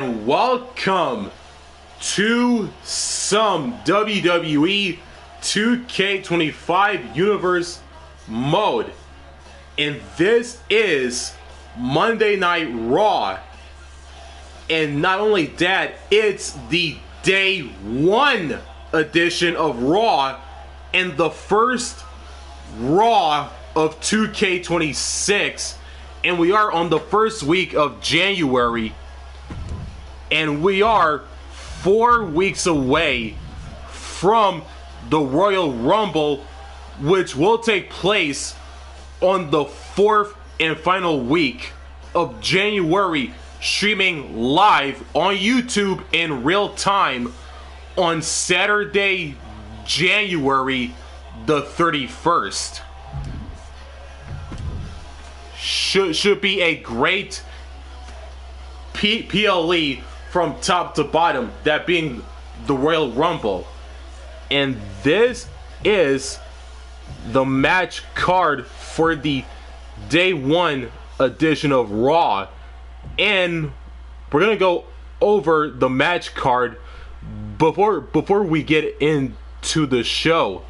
Welcome to some WWE 2K25 Universe mode, and this is Monday Night Raw. And not only that, it's the day one edition of Raw and the first Raw of 2K26, and we are on the first week of January. And we are 4 weeks away from the Royal Rumble, which will take place on the fourth and final week of January, streaming live on YouTube in real time on Saturday, January the 31st. Should be a great PLE from top to bottom, that being the Royal Rumble. And this is the match card for the day one edition of Raw. And we're gonna go over the match card before we get into the show.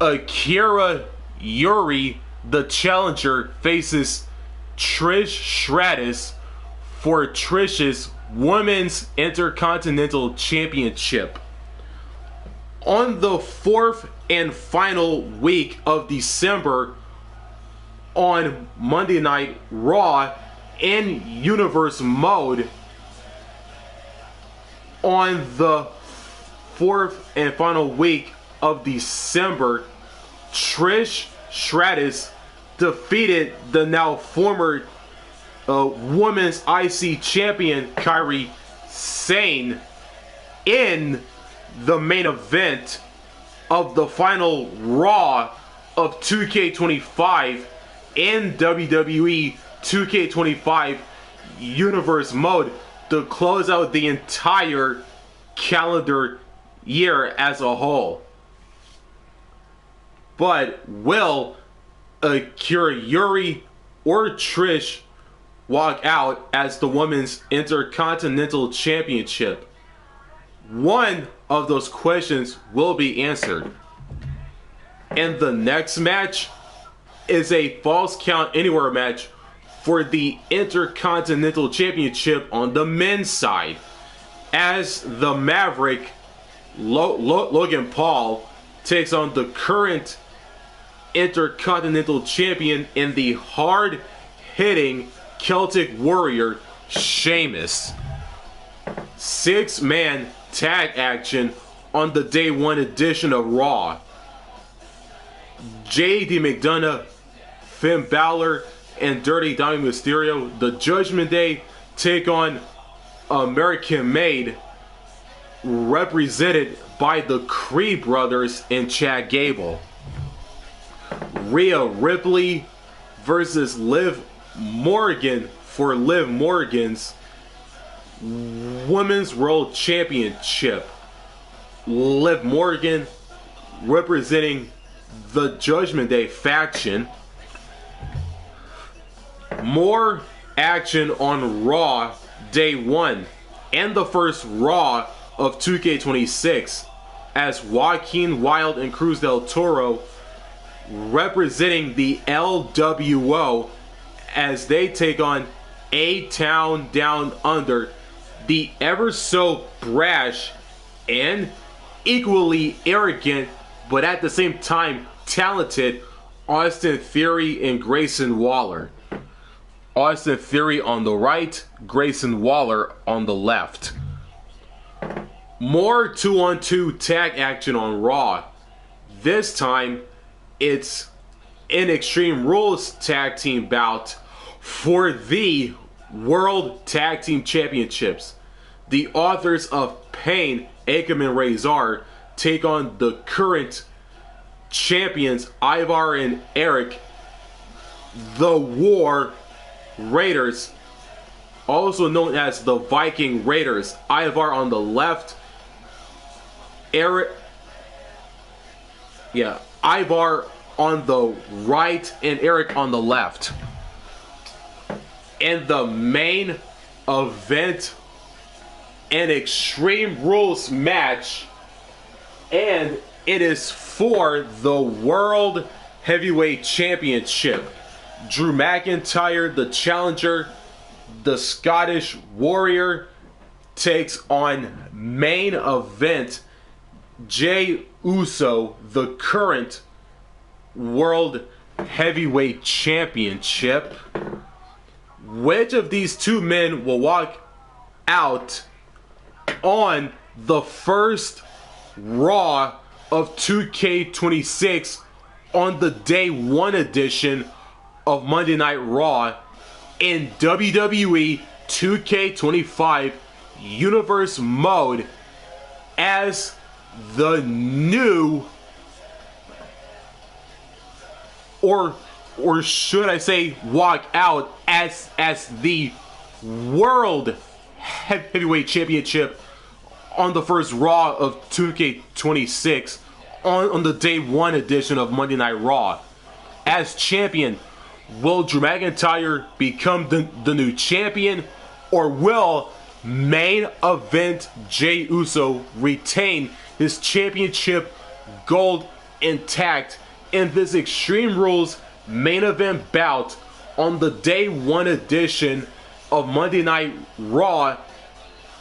Akira, Yuri, the challenger, faces Stratus for Trish's Women's Intercontinental Championship. On the fourth and final week of December, on Monday Night Raw in Universe mode, on the fourth and final week of December, Stratus defeated the now former Women's IC Champion Kairi Sane in the main event of the final Raw of 2K25 in WWE 2K25 Universe mode to close out the entire calendar year as a whole. But will Akira, Yuri, or Trish walk out as the Women's Intercontinental Championship? One of those questions will be answered. And the next match is a Falls Count Anywhere match for the Intercontinental Championship on the men's side, as the Maverick Logan Paul takes on the current Intercontinental Champion in the hard-hitting Celtic Warrior Sheamus. 6-man tag action on the day one edition of Raw. JD McDonagh, Finn Bálor, and Dirty Dominik Mysterio, the Judgment Day, take on American Made, represented by the Creed brothers and Chad Gable. Rhea Ripley versus Liv Morgan for Liv Morgan's Women's World Championship. Liv Morgan representing the Judgment Day faction. More action on Raw Day 1 and the first Raw of 2K26, as Joaquin, Wilde, and Cruz del Toro representing the LWO as they take on A-Town Down Under, the ever so brash and equally arrogant, but at the same time talented, Austin Theory and Grayson Waller. Austin Theory on the right, Grayson Waller on the left. More 2-on-2 tag action on Raw. This time, it's an Extreme Rules tag team bout for the World Tag Team Championships. The authors of Pain, Akam and Razor, take on the current champions Ivar and Eric, the War Raiders, also known as the Viking Raiders. Ivar on the left, Ivar on the right, and Eric on the left. And the main event an Extreme Rules match, and it is for the World Heavyweight Championship. Drew McIntyre, the challenger, the Scottish Warrior, takes on main event Jey Uso, the current World Heavyweight Championship. Which of these two men will walk out on the first Raw of 2K26 on the Day 1 edition of Monday Night Raw in WWE 2K25 Universe Mode as the new, or should I say walk out as the World Heavyweight Championship on the first Raw of 2K26 on the Day 1 edition of Monday Night Raw. As champion, will Drew McIntyre become the new champion, or will main event Jey Uso retain his championship gold intact in this Extreme Rules main event bout on the Day 1 edition of Monday Night Raw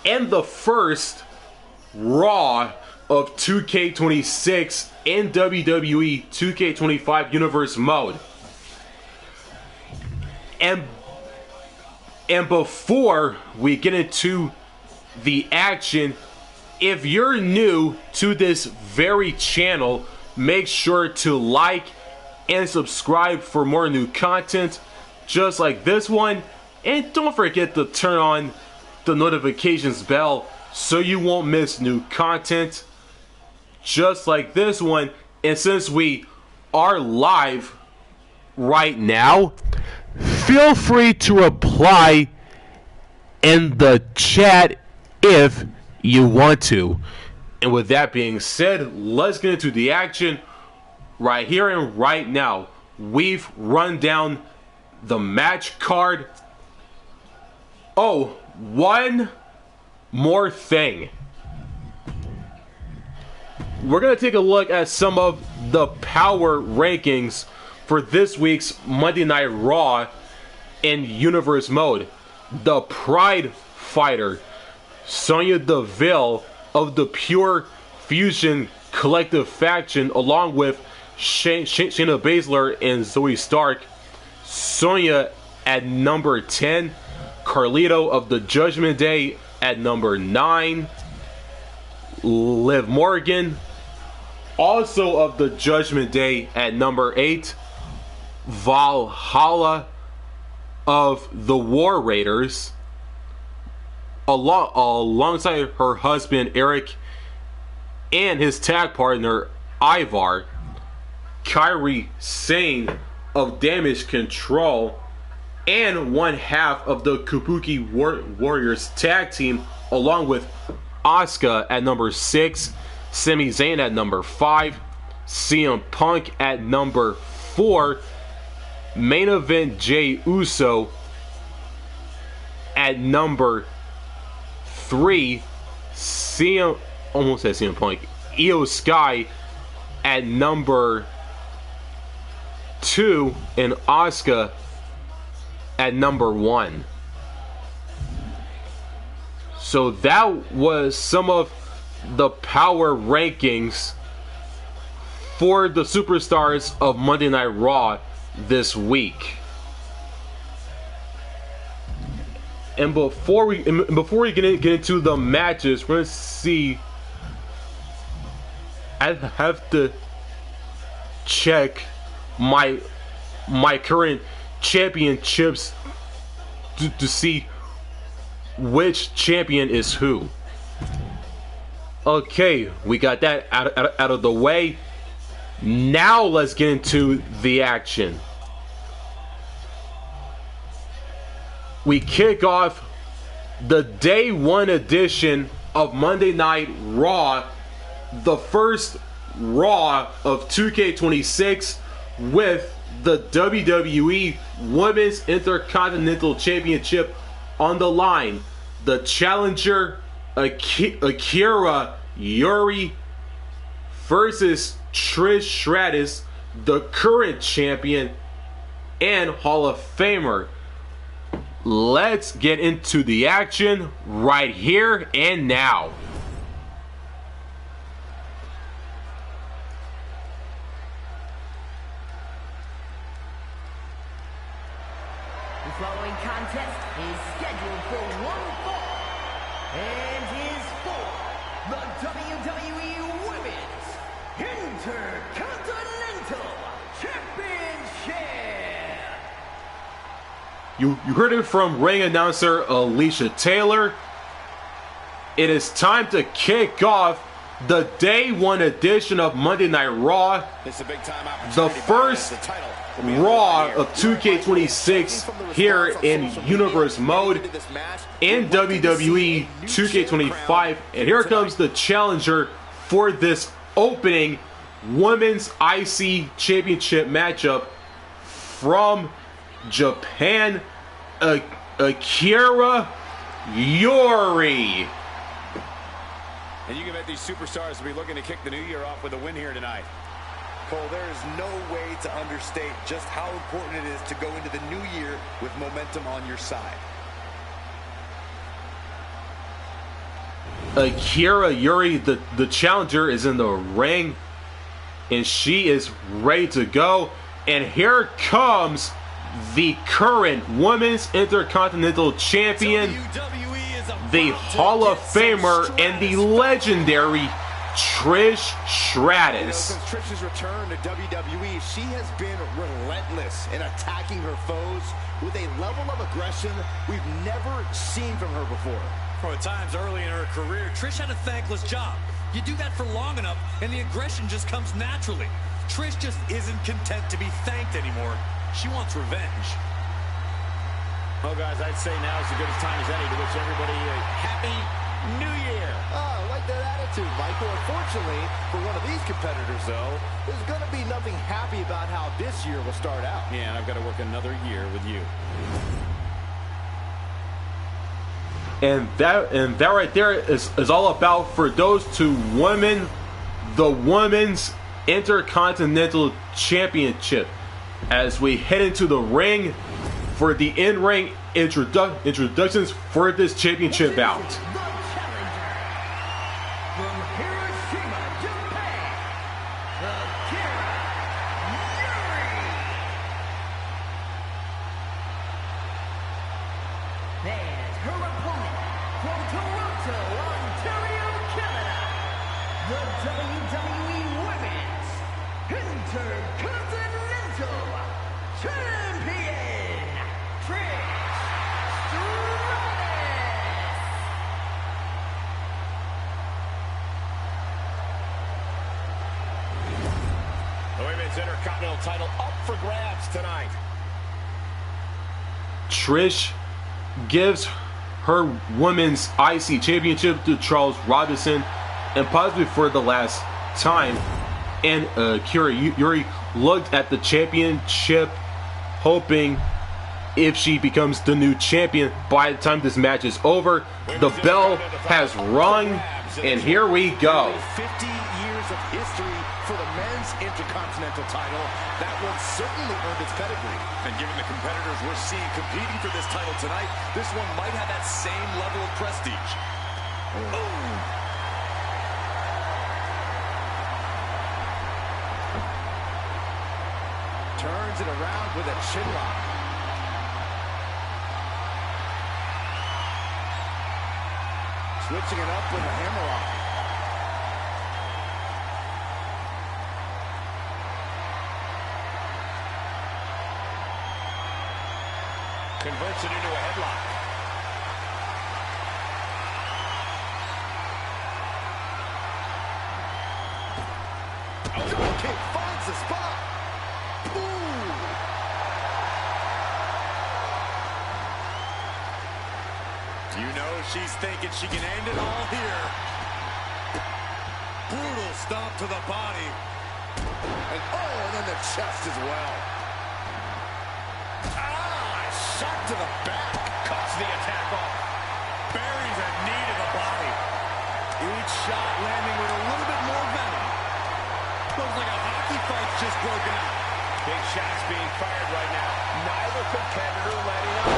and the first Raw of 2K26 in WWE 2K25 Universe Mode? And before we get into the action, if you're new to this very channel, make sure to like and subscribe for more new content just like this one, and don't forget to turn on the notifications bell so you won't miss new content just like this one. And since we are live right now, feel free to reply in the chat if you want to. And with that being said, let's get into the action right here and right now. We've run down the match card. Oh, one more thing. We're going to take a look at some of the power rankings for this week's Monday Night Raw in Universe Mode. The Pride Fighter, Sonya Deville of the Pure Fusion Collective faction, along with Shayna Baszler and Zoe Stark. Sonya at number 10. Carlito of the Judgment Day at number 9. Liv Morgan, also of the Judgment Day, at number 8. Valhalla of the War Raiders, alongside her husband Eric and his tag partner Ivar. Kairi Sane of Damage Control, and one half of the Kabuki Warriors tag team, along with Asuka at number 6, Sami Zayn at number 5, CM Punk at number 4, main event Jey Uso at number 3, almost said CM Punk, Io Sky at number 2, and Asuka at number 1. So that was some of the power rankings for the superstars of Monday Night Raw this week. And before we get into the matches, we're gonna see. I have to check my current championships to see which champion is who. Okay, we got that out of the way. Now let's get into the action. We kick off the Day 1 edition of Monday Night Raw, the first Raw of 2K26, with the WWE Women's Intercontinental Championship on the line. The challenger Akira, Yuri versus Trish Stratus, the current champion and Hall of Famer. Let's get into the action right here and now. The following contest is scheduled for one fall and is for the WWE Women's Intercontinental Championship. You heard it from ring announcer Alicia Taylor. It is time to kick off the Day 1 edition of Monday Night Raw. It's a big time The first Raw of 2K26 here in Universe Mode in WWE 2K25. And here comes the challenger for this opening Women's IC Championship matchup from Japan, Akira, Yuri. And you can bet these superstars will be looking to kick the new year off with a win here tonight. Cole, there is no way to understate just how important it is to go into the new year with momentum on your side. Akira Yuri, the challenger, is in the ring, and she is ready to go. And here comes the current Women's Intercontinental Champion, the Hall of Famer, and the legendary Trish Stratus. Since Trish's return to WWE, she has been relentless in attacking her foes with a level of aggression we've never seen from her before. From times early in her career, Trish had a thankless job. You do that for long enough, and the aggression just comes naturally. Trish just isn't content to be thanked anymore. She wants revenge. Well, guys, I'd say now is as good a time as any to wish everybody a happy New Year. Oh, I like that attitude, Michael. Unfortunately, for one of these competitors, though, there's going to be nothing happy about how this year will start out. Yeah, and I've got to work another year with you. And that right there is all about, for those two women, the Women's Intercontinental Championship. As we head into the ring for the in-ring introductions for this championship bout. The challenger from Hiroshima, Japan, Akira Yuri. And her opponent from Toronto, Ontario, Canada, the WWE Women's Intercontinental Champion, Trish Stratus. The Women's Intercontinental title up for grabs tonight. Trish gives her Women's IC Championship to Charles Robinson, and possibly for the last time. And Akira Yuri looked at the championship, hoping if she becomes the new champion by the time this match is over. The bell has rung, and here we go. 50 years of history for the men's Intercontinental title. That one certainly earned its pedigree. And given the competitors we're seeing competing for this title tonight, this one might have that same level of prestige. Ooh. Turns it around with a chin lock. Switching it up with a hammerlock. Converts it into a headlock. Oh, kick finds the spot. You know she's thinking she can end it all here. Brutal stomp to the body. And then the chest as well. Shot to the back. Cuts the attack off. Buries a knee to the body. just broken out. Big shots being fired right now. Neither competitor letting up.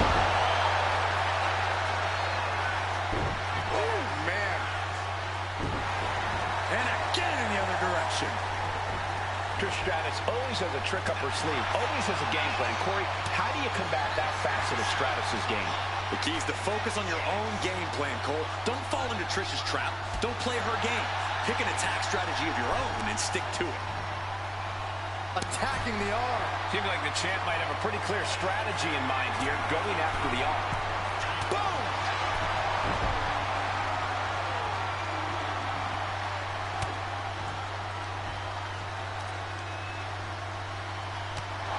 Oh, man. And again in the other direction. Trish Stratus always has a trick up her sleeve, always has a game plan. Corey, how do you combat that facet of Stratus's game? The key is to focus on your own game plan, Cole. Don't fall into Trish's trap. Don't play her game. Pick an attack strategy of your own and stick to it. Attacking the arm. Seems like the champ might have a pretty clear strategy in mind here, going after the arm. Boom!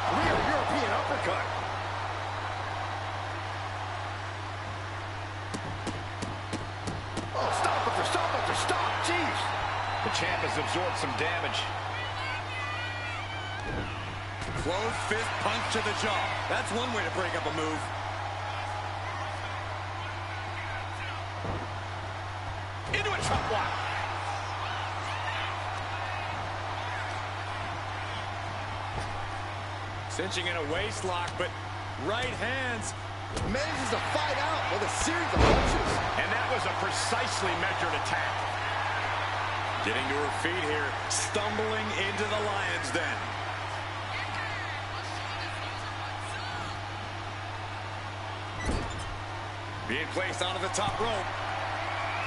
Real European uppercut. Oh, stop after stop after stop. Jeez. The champ has absorbed some damage. Closed fist punch to the jaw. That's one way to break up a move. Into a chop block. Cinching in a waist lock, but right hands. Manages to fight out with a series of punches. And that was a precisely measured attack. Getting to her feet here, stumbling into the lion's den. Being placed onto the top rope.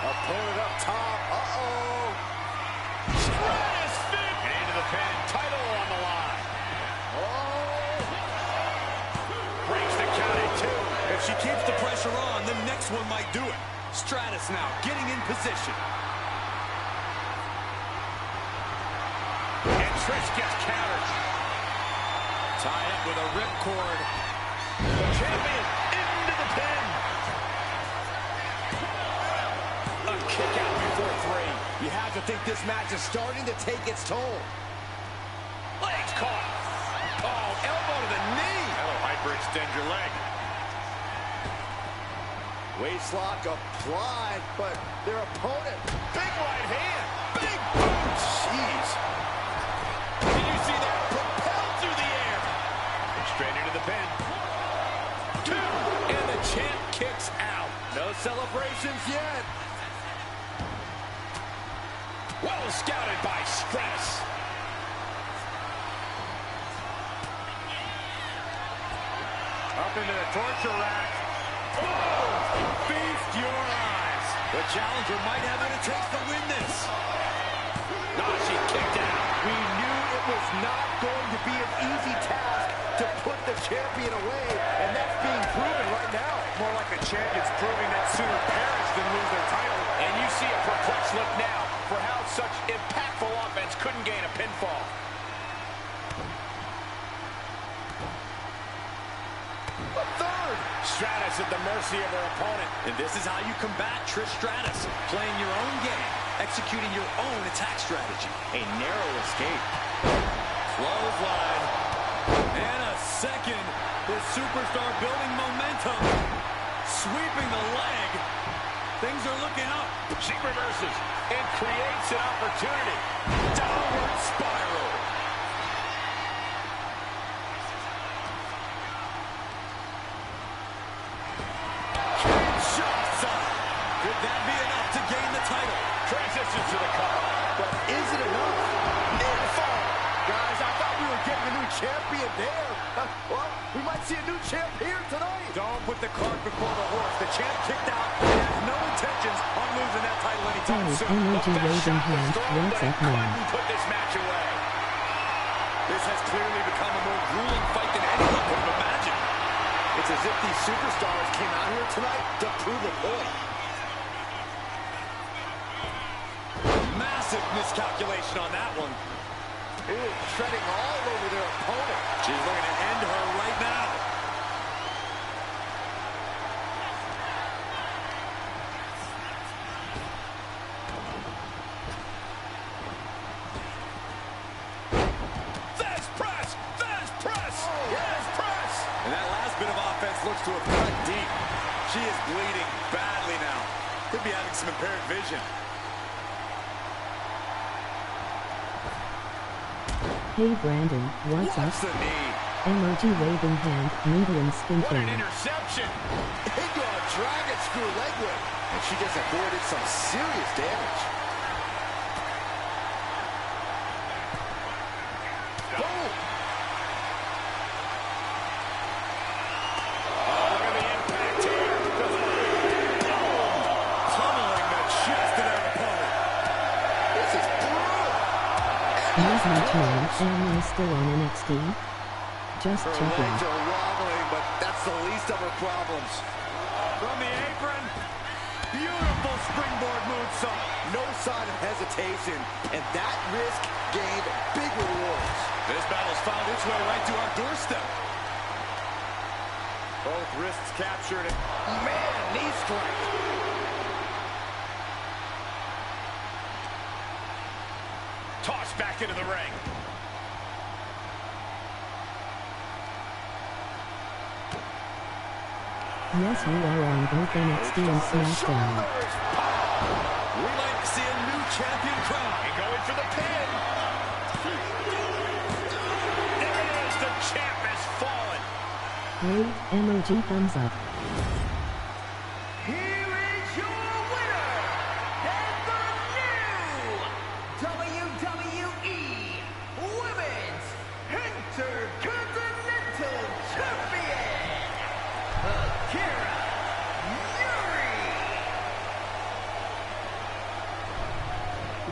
Opponent up top. Uh-oh. Stratus fit. And into the pin. Title on the line. Oh. Breaks the count at 2. If she keeps the pressure on, the next one might do it. Stratus now getting in position. And Trish gets countered. Tied up with a ripcord. The champion into the pin. A kick out before 3. You have to think this match is starting to take its toll. Legs caught. Oh, elbow to the knee. That'll hyperextend your leg. Waist lock applied, but their opponent. Big right hand. Big boot. Jeez. Did you see that? Propelled through the air. And straight into the pin. 2. And the champ kicks out. No celebrations yet. Well scouted by Stratus. Up into the torture rack. Oh! Feast your eyes. The challenger might have what it takes to win this. No, she kicked out. We knew it was not going to be an easy task to put the champion away, and that's being proven right now. More like the champions proving that sooner perish than lose their title. And you see a perplexed look now for how such impactful offense couldn't gain a pinfall. A third. Stratus at the mercy of her opponent. And this is how you combat Trish Stratus. Playing your own game, executing your own attack strategy. A narrow escape. Clothesline. And a second. This superstar building momentum. Sweeping the leg. Things are looking up. She reverses and creates an opportunity. Downward spiral. Could that be enough to gain the title? Transitions to the cover. But is it enough? Near fall. Guys, I thought we were getting a new champion there. Well, we might see a new champ here tonight. Don't put the cart before the horse. The champ kicked out and has no intentions on losing that title anytime soon. Energy waving hand once up more. Put this match away. This has clearly become a more grueling fight than anyone could have imagined. It's as if these superstars came out here tonight to prove a point. Massive miscalculation on that one. Ooh, treading all over their opponent. She's looking to end her right now. There's press! There's press! There's press! And that last bit of offense looks to have cut deep. She is bleeding badly now. Could be having some impaired vision. Hey Brandon, what's up? The knee. Emoji waving hand, medium skin What an tone. interception. Into a dragon screw leg whip. And she just avoided some serious damage. Boom. Oh, look at the impact here. Tunneling the chest of their opponent. This is brutal. News much man, Amy is still on NXT? Just Her checking. legs are wobbling, but that's the least of her problems. From the apron. Beautiful springboard moonsault. No sign of hesitation, and that risk gained big rewards. This battle's found its way right to our doorstep. Both wrists captured. Man, knee strike. Tossed back into the ring. Yes, we are on both NXT and SmackDown. We might see a new champion crown. And going for the pin. There it is. The champ has fallen. Great, emoji thumbs up. Here is your winner, and the new WWE Women's Intercontinental Champion, Akira, Yuri.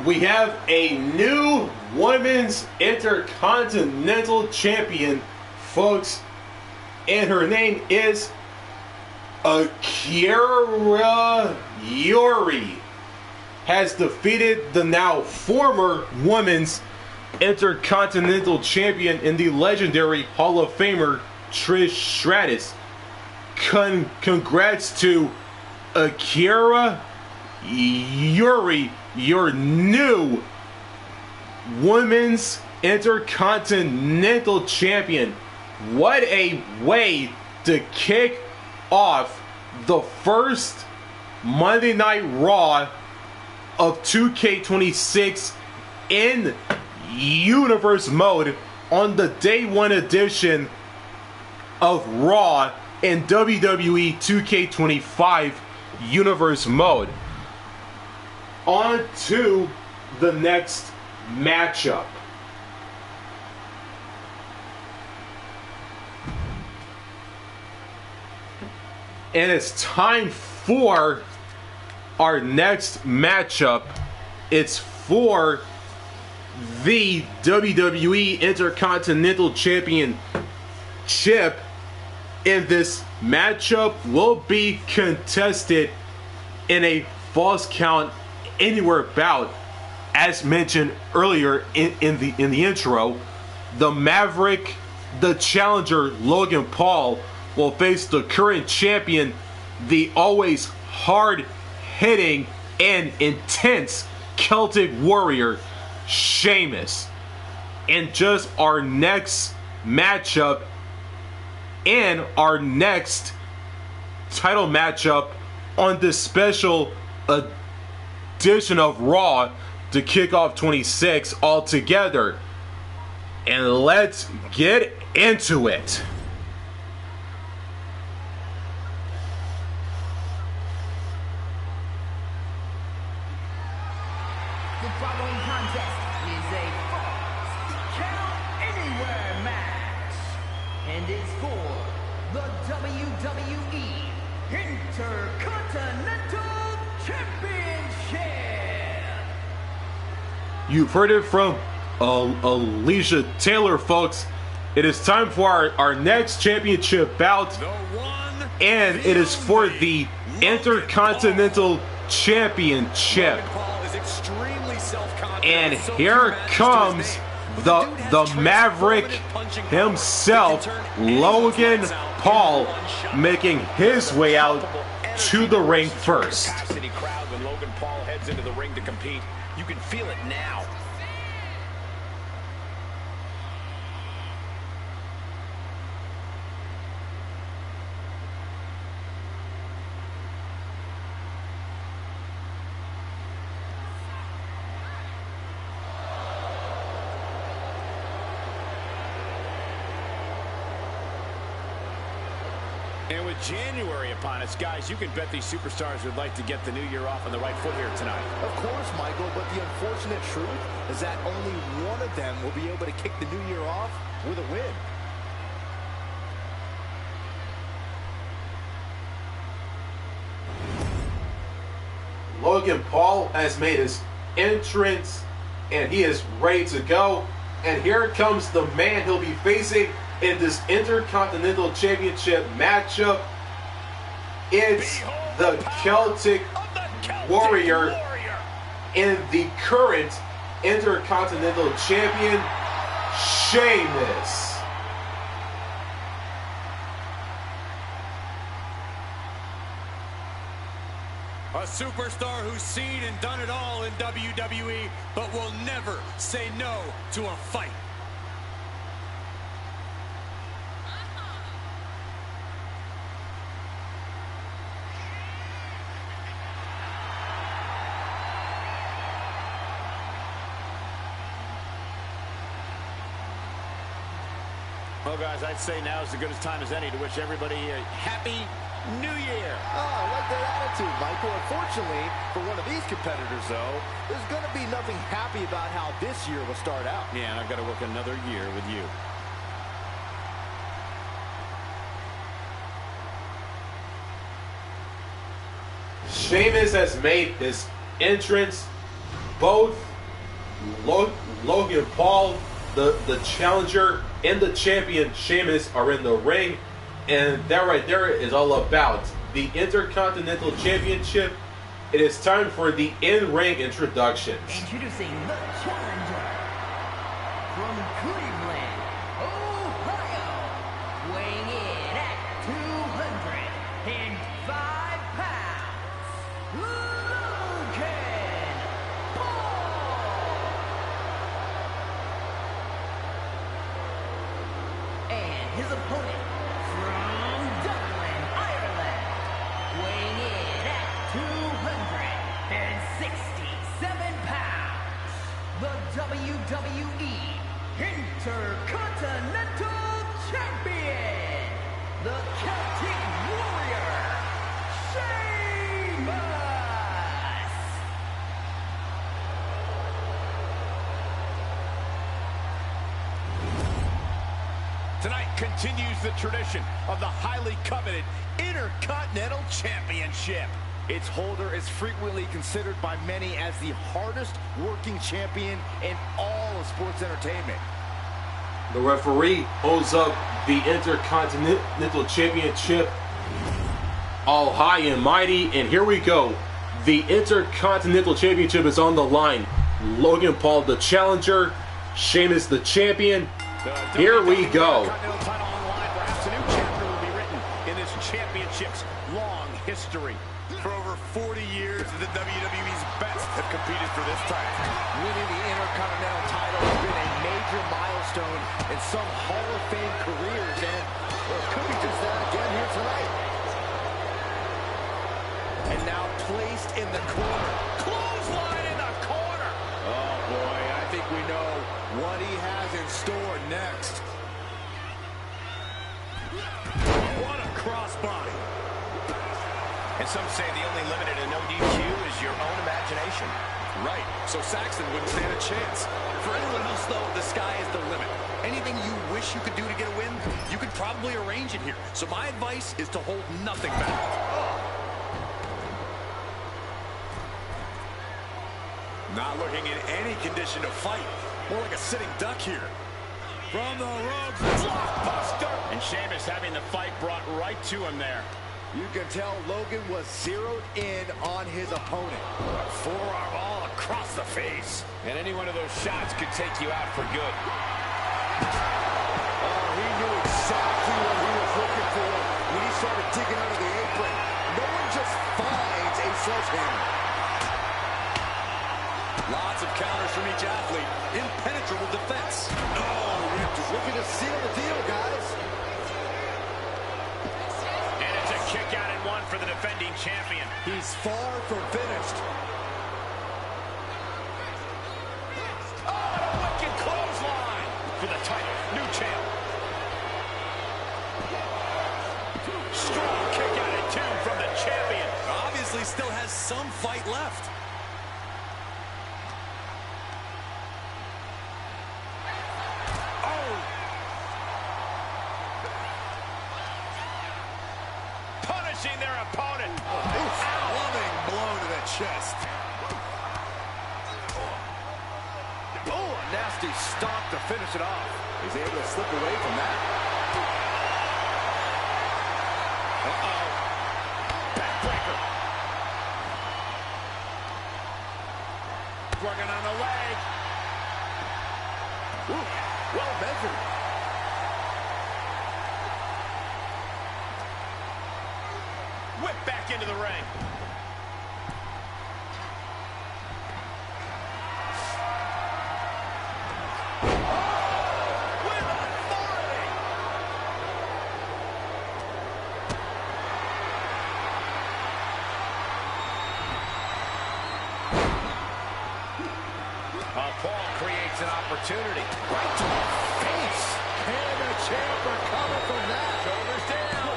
We have a new Women's Intercontinental Champion, folks, and her name is Akira. Yuri has defeated the now former Women's Intercontinental Champion in the legendary Hall of Famer Trish Stratus. Congrats to Akira. Yuri, your new Women's Intercontinental Champion. What a way to kick off the first Monday Night Raw of 2K26 in Universe mode on the Day 1 edition of Raw in WWE 2K25 Universe mode. On to the next matchup. And it's time for our next matchup. It's for the WWE Intercontinental Championship. And this matchup will be contested in a false count anywhere bout. As mentioned earlier in the intro, the Maverick, the challenger Logan Paul, will face the current champion, the always hard-hitting and intense Celtic warrior, Sheamus. And just our next matchup and our next title matchup on this special edition of Raw to kick off 26 altogether. And let's get into it. The following contest is a Falls Count Anywhere match, and it's for the WWE Intercontinental Championship. You've heard it from Alicia Taylor, folks. It is time for our next championship bout, and it is for the Intercontinental Championship. And here comes the Maverick himself, Logan Paul, making his way out to the ring first. When Logan Paul heads into the ring to compete, you can feel it now. And with January upon us, guys, you can bet these superstars would like to get the new year off on the right foot here tonight. Of course, Michael, but the unfortunate truth is that only one of them will be able to kick the new year off with a win. Logan Paul has made his entrance and he is ready to go. And here comes the man he'll be facing in this Intercontinental Championship matchup. It's the Celtic Warrior and the current Intercontinental Champion, Sheamus. A superstar who's seen and done it all in WWE, but will never say no to a fight. Well, guys, I'd say now is as good a time as any to wish everybody a happy New Year. Oh, I like that attitude, Michael. Unfortunately, for one of these competitors, though, there's going to be nothing happy about how this year will start out. Yeah, and I've got to work another year with you. Sheamus has made his entrance. Both Logan Paul, the challenger, and the champion Sheamus are in the ring. And that right there is all about the Intercontinental Championship. It is time for the in-ring introductions. Introducing the challenger from Cleveland, Ohio, weighing in at 205 pounds, Logan Paul. And his opponent from Dublin, Ireland, weighing in at 267 pounds, the WWE Intercontinental Champion, the Celtic Warrior, Sheamus. Tonight continues the tradition of the highly coveted Intercontinental Championship. Its holder is frequently considered by many as the hardest working champion in all of sports entertainment. The referee holds up the Intercontinental Championship all high and mighty, and here we go. The Intercontinental Championship is on the line. Logan Paul, the challenger, Sheamus, the champion. Here we go. Intercontinental title on the line. Perhaps a new chapter will be written in this championship's long history. For over 40 years, the WWE's best have competed for this title. Winning the Intercontinental title has been a major milestone in some Hall of Fame careers, and it could be just that again here tonight. And now placed in the corner. Clothesline in the corner. Oh boy, I think we know what he has in store next. What a crossbody. And some say the only limit in a no DQ is your own imagination. Right, so Saxton wouldn't stand a chance. For anyone else, though, the sky is the limit. Anything you wish you could do to get a win, you could probably arrange it here. So my advice is to hold nothing back. Not looking in any condition to fight. More like a sitting duck here. From the ropes, blockbuster. And Sheamus having the fight brought right to him there. You can tell Logan was zeroed in on his opponent. Forearm all across the face. And any one of those shots could take you out for good. Oh, he knew exactly what he was looking for when he started digging under the apron. No one just finds a sledgehammer. Lots of counters from each athlete. Impenetrable defense. Oh, Just looking to seal the deal, guys. And it's a kick out and one for the defending champion. He's far from finished. Oh, and a wicked clothesline for the title. New champ. Strong obviously still has some fight left. Oh! Punishing their opponent. Loving blow to the chest. Oh, a nasty stomp to finish it off. He's able to slip away from that. Uh-oh. Backbreaker. Working on the leg. Ooh, well measured. Whip back into the ring. Paul creates an opportunity. Right to the face. Can the champ recover from that? Shoulders down.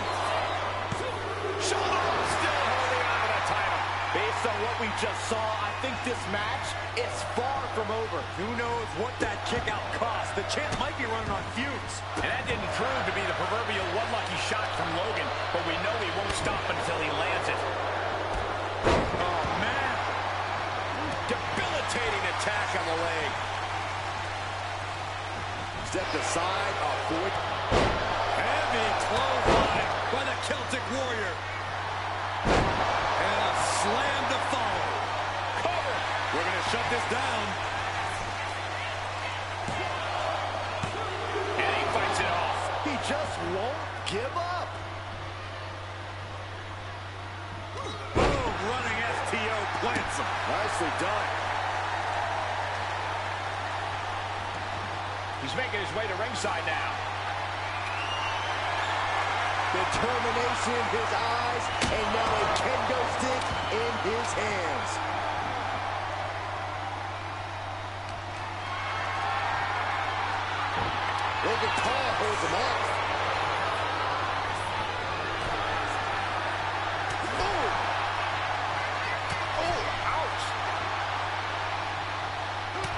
Shoulder up, still holding on to the title. Based on what we just saw, I think this match is far from over. Who knows what that kick out cost? The champ might be running on fumes. And that didn't prove to be the proverbial one lucky shot from Logan, but we know he won't stop until he lands it. Oh, man. Debilitating attack on the leg. Stepped aside, avoid. Heavy clothesline by the Celtic Warrior. And a slam to follow. Cover. We're going to shut this down. And he fights it off. He just won't give up. Boom, running STO plants him. Nicely done. He's making his way to ringside now. Determination in his eyes, and now a kendo stick in his hands. Logan Paul holds him off. Oh! Oh, ouch!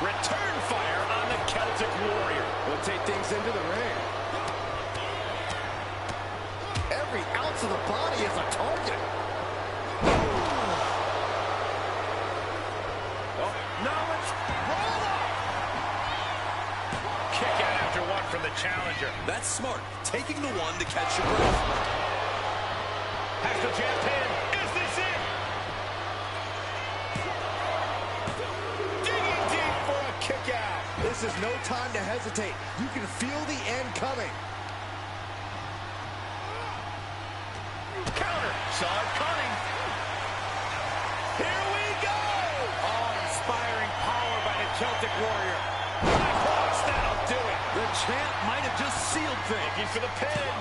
Return fire on the Celtic Warrior. We'll take things into the ring. Every ounce of the body is a target. Oh, no, it's roll up. Kick out after one from the challenger. That's smart. Taking the one to catch your breath. Has the champ pin. Is this it? Digging deep for a kick out. This is no time to hesitate. You can feel the end coming. Counter. Saw it coming. Here we go. Oh, inspiring power by the Celtic Warrior. High cross. That'll do it. The champ might have just sealed things. Looking for the pin.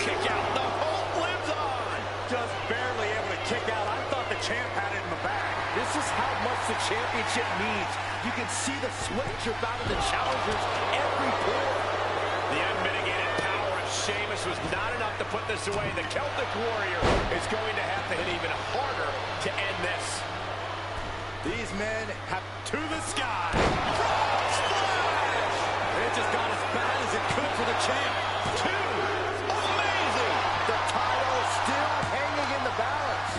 Kick out. The Hulk lives on. Just barely able to kick out. I thought the champ had it in the bag. This is how much the championship means. You can see the sweat drip out of the challengers every pore. The unmitigated power of Sheamus was not enough to put this away. The Celtic Warrior is going to have to hit even harder to end this. These men have To the sky. Frog splash! It just got as bad as it could for the champ. Two. Amazing. the title still hanging in the balance.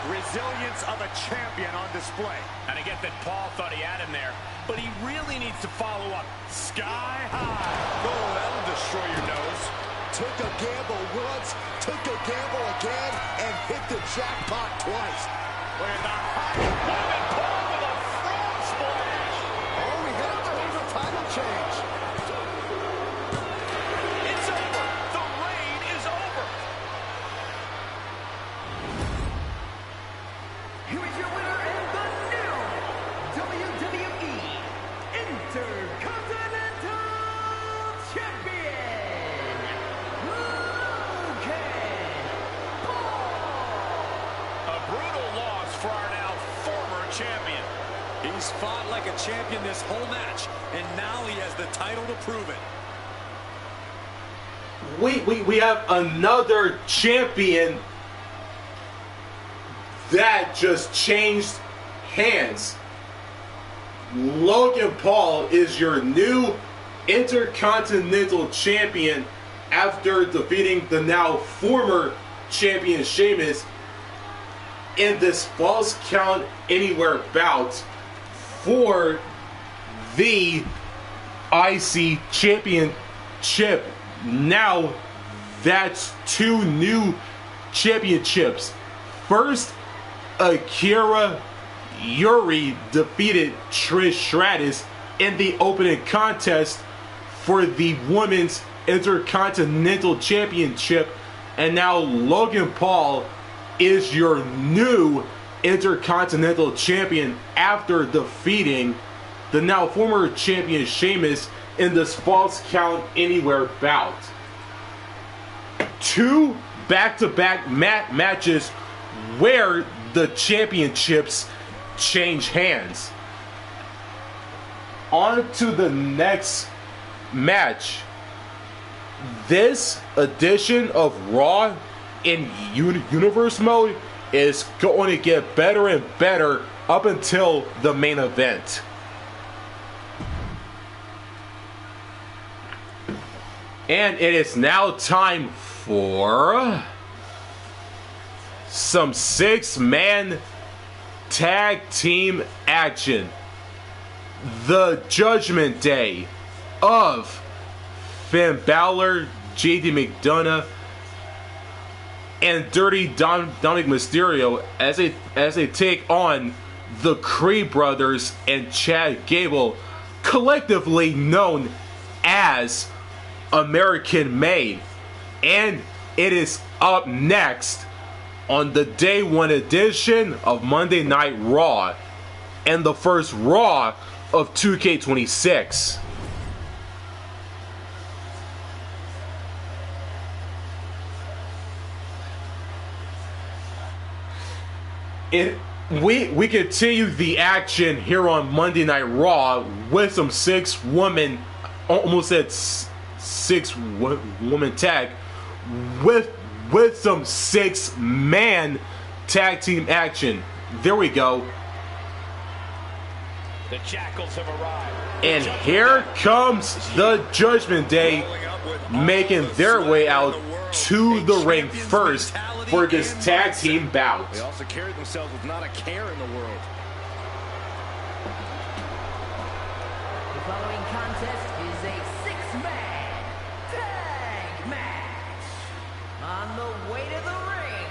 Resilience of a champion on display. And I get that Paul thought he had him there, but he really needs to follow up sky high. Oh, that'll destroy your nose. Took a gamble once, took a gamble again, and hit the jackpot twice. Look at that high. Logan Paul with a frog splash. Oh, we headed towards a title change. It's over. The reign is over. Here is your winner and the new WWE Intercontinental Champion, Logan Paul. A brutal loss for our now former champion. He's fought like a champion this whole match, and now he has the title to prove it. We have another champion that just changed hands. Logan Paul is your new Intercontinental Champion after defeating the now former champion Sheamus in this Falls Count Anywhere bout for the IC Championship. Now that's two new championships. First, Akira Yuri defeated Trish Stratus in the opening contest for the Women's Intercontinental Championship, and now Logan Paul is your new Intercontinental Champion after defeating the now former champion Sheamus in this Falls Count Anywhere bout. Two back-to-back matches where the championships change hands. On to the next match. This edition of Raw in Universe mode is going to get better and better up until the main event. And it is now time for some 6-man tag team action. The Judgment Day of Finn Bálor, JD McDonagh, and Dirty Dominik Mysterio as they take on the Creed brothers and Chad Gable, collectively known as American Made. And it is up next on the Day 1 edition of Monday Night Raw and the first Raw of 2K26. We continue the action here on Monday Night Raw with some 6-woman, almost said 6-woman tag, with some 6-man tag team action. There we go. The Jackals have arrived. And here comes the Judgment Day, making their way out to the ring first for this tag team bout. They also carry themselves with not a care in the world. The following contest is a 6-man tag match on the way to the ring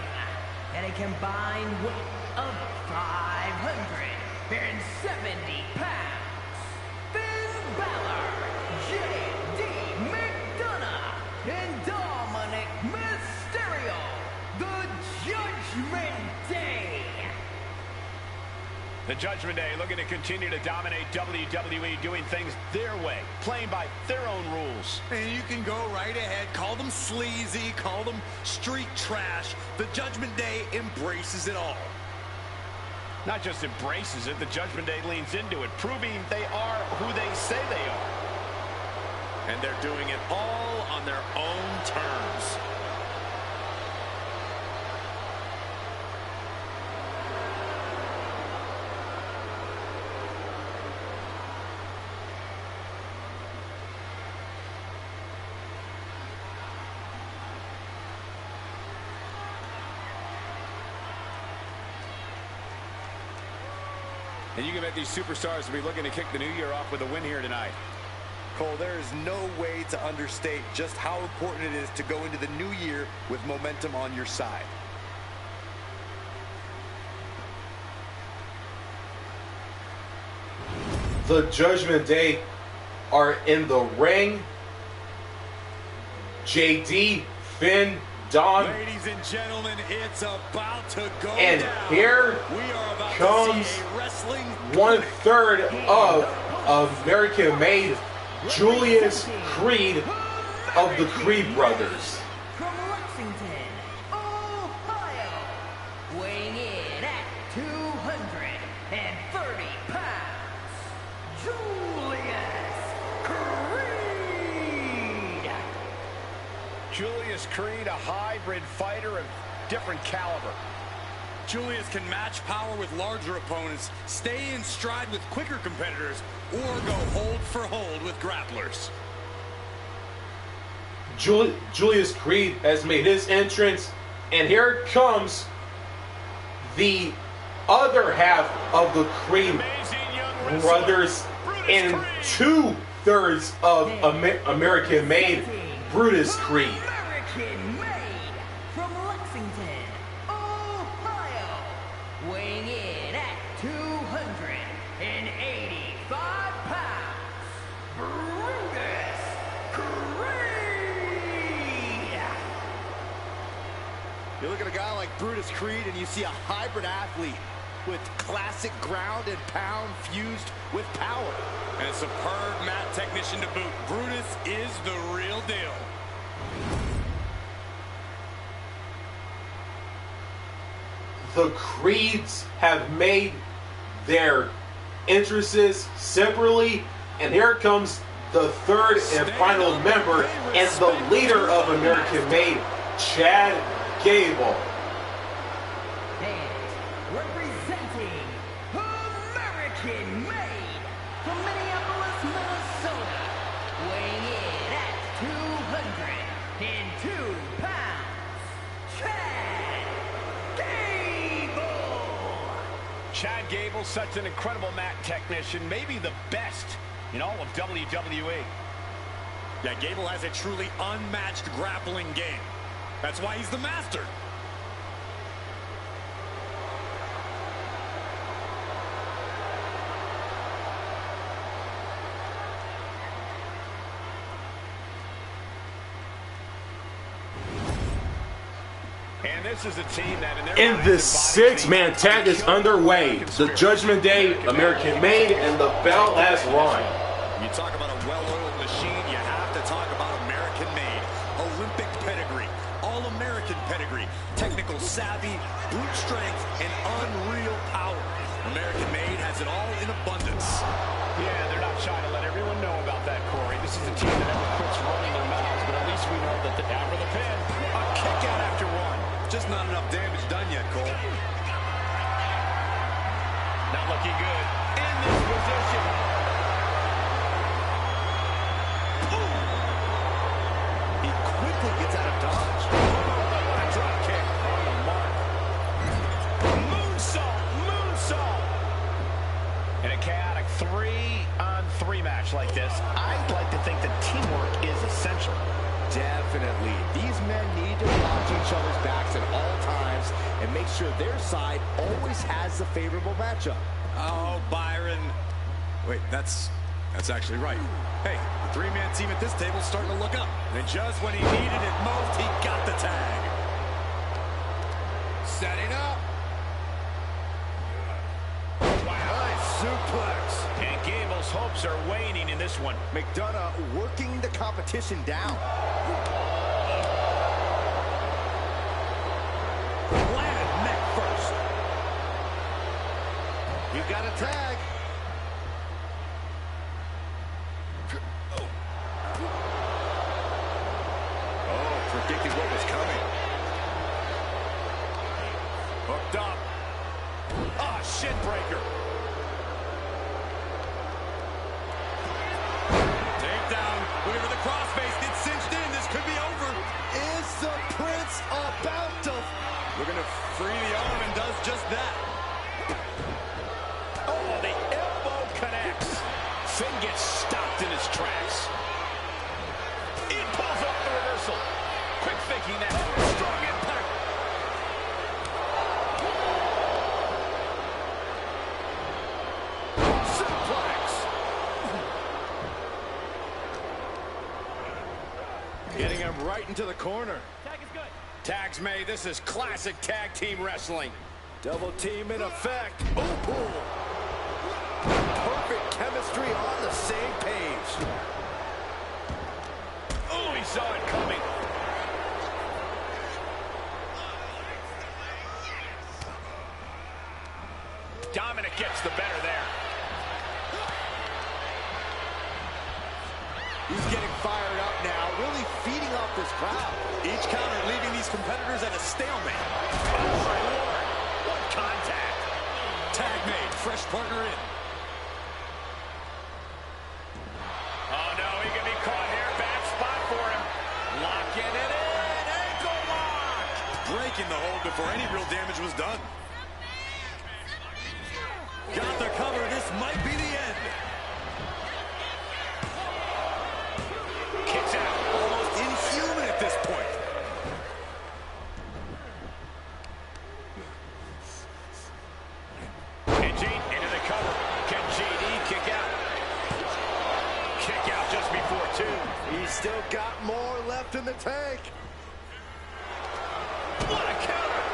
at a combined weight of 570 pounds. Finn Bálor, JD McDonagh, and Dominik Mysterio, the Judgment Day. The Judgment Day looking to continue to dominate WWE, doing things their way, playing by their own rules. And you can go right ahead, call them sleazy, call them street trash. The Judgment Day embraces it all. Not just embraces it, the Judgment Day leans into it, proving they are who they say they are. And they're doing it all on their own terms. And you can bet these superstars will be looking to kick the new year off with a win here tonight. Cole, there is no way to understate just how important it is to go into the new year with momentum on your side. The Judgment Day are in the ring. JD, Finn, Dom, Ladies and gentlemen, it's about to go and down. here We are about comes to see a wrestling 1/3 of American Made, Julius Creed of the Creed brothers. From Lexington, Ohio, weighing in at 230 pounds, Julius Creed. Julius Creed, a hybrid fighter of different caliber. Julius can match power with larger opponents, stay in stride with quicker competitors, or go hold for hold with grapplers. Julius Creed has made his entrance, and here comes the other half of the Creed brothers and 2/3 of American-made Brutus Creed. American-made from Lexington, Ohio, weighing in at 285 pounds, Brutus Creed. You look at a guy like Brutus Creed and you see a hybrid athlete with classic ground and pound fused with power. And a superb mat technician to boot. Brutus is the real deal. The Creeds have made their entrances separately, and here comes the third and final member and the leader of American Made, Chad Gable. And representing American Made from Minneapolis, Minnesota, weighing in at 202 pounds, Chad Gable. Chad Gable, such an incredible mat technician, maybe the best in all of WWE. Yeah, Gable has a truly unmatched grappling game. That's why he's the master. And this is a team that In the six-man tag is underway. The Judgment Day, American Made, and the bell has run. You talk about a well-oiled machine, you have to talk about American-made. Olympic pedigree, all-American pedigree, technical savvy, brute strength, and unreal power. American-made has it all in abundance. Yeah, they're not shy to let everyone know about that, Corey. This is a team that never quits running their mouths, but at least we know that after the pin, a kick out after one. Just not enough damage done yet, Cole. Not looking good in this position. He quickly gets out of dodge. What a drop kick on the mark. Moonsault. In a chaotic 3-on-3 match like this, I'd like to think that teamwork is essential. Definitely. These men need to watch each other's backs at all times and make sure their side always has the favorable matchup. Oh, Byron. Wait, that's actually right. Hey, the three-man team at this table is starting to look up. And just when he needed it most, he got the tag. Setting up. Wow. Nice suplex. And Gable's hopes are waning in this one. McDonagh working the competition down. Planted neck first. You got a tag. Oh, predicted what was coming. Hooked up. Ah, shin breaker. Takedown. Looking for the crossface. It's cinched in. This could be over. Is the Prince about to... Looking to free the arm and does just that. Oh, the elbow connects. Finn gets stopped in his tracks. He pulls off the reversal. Quick thinking that strong impact. Suplex. Getting him right into the corner. Tags made. This is classic tag team wrestling. Double team in effect. Oh, perfect chemistry on the same page. Oh, he saw it coming. Dominik gets the better there. He's getting fired up now, really feeding off this crowd. Each counter leaving these competitors at a stalemate. Oh, my Lord. What Tag made. Fresh partner in. Oh, no, he can be caught here. Bad spot for him. Locking it in. Ankle lock. Breaking the hold before any real damage was done. Got the cover. This might be the end. Kicks out. Almost inhuman at this point. And Gene into the cover. Can GD kick out? Kick out just before 2. He's still got more left in the tank. What a counter!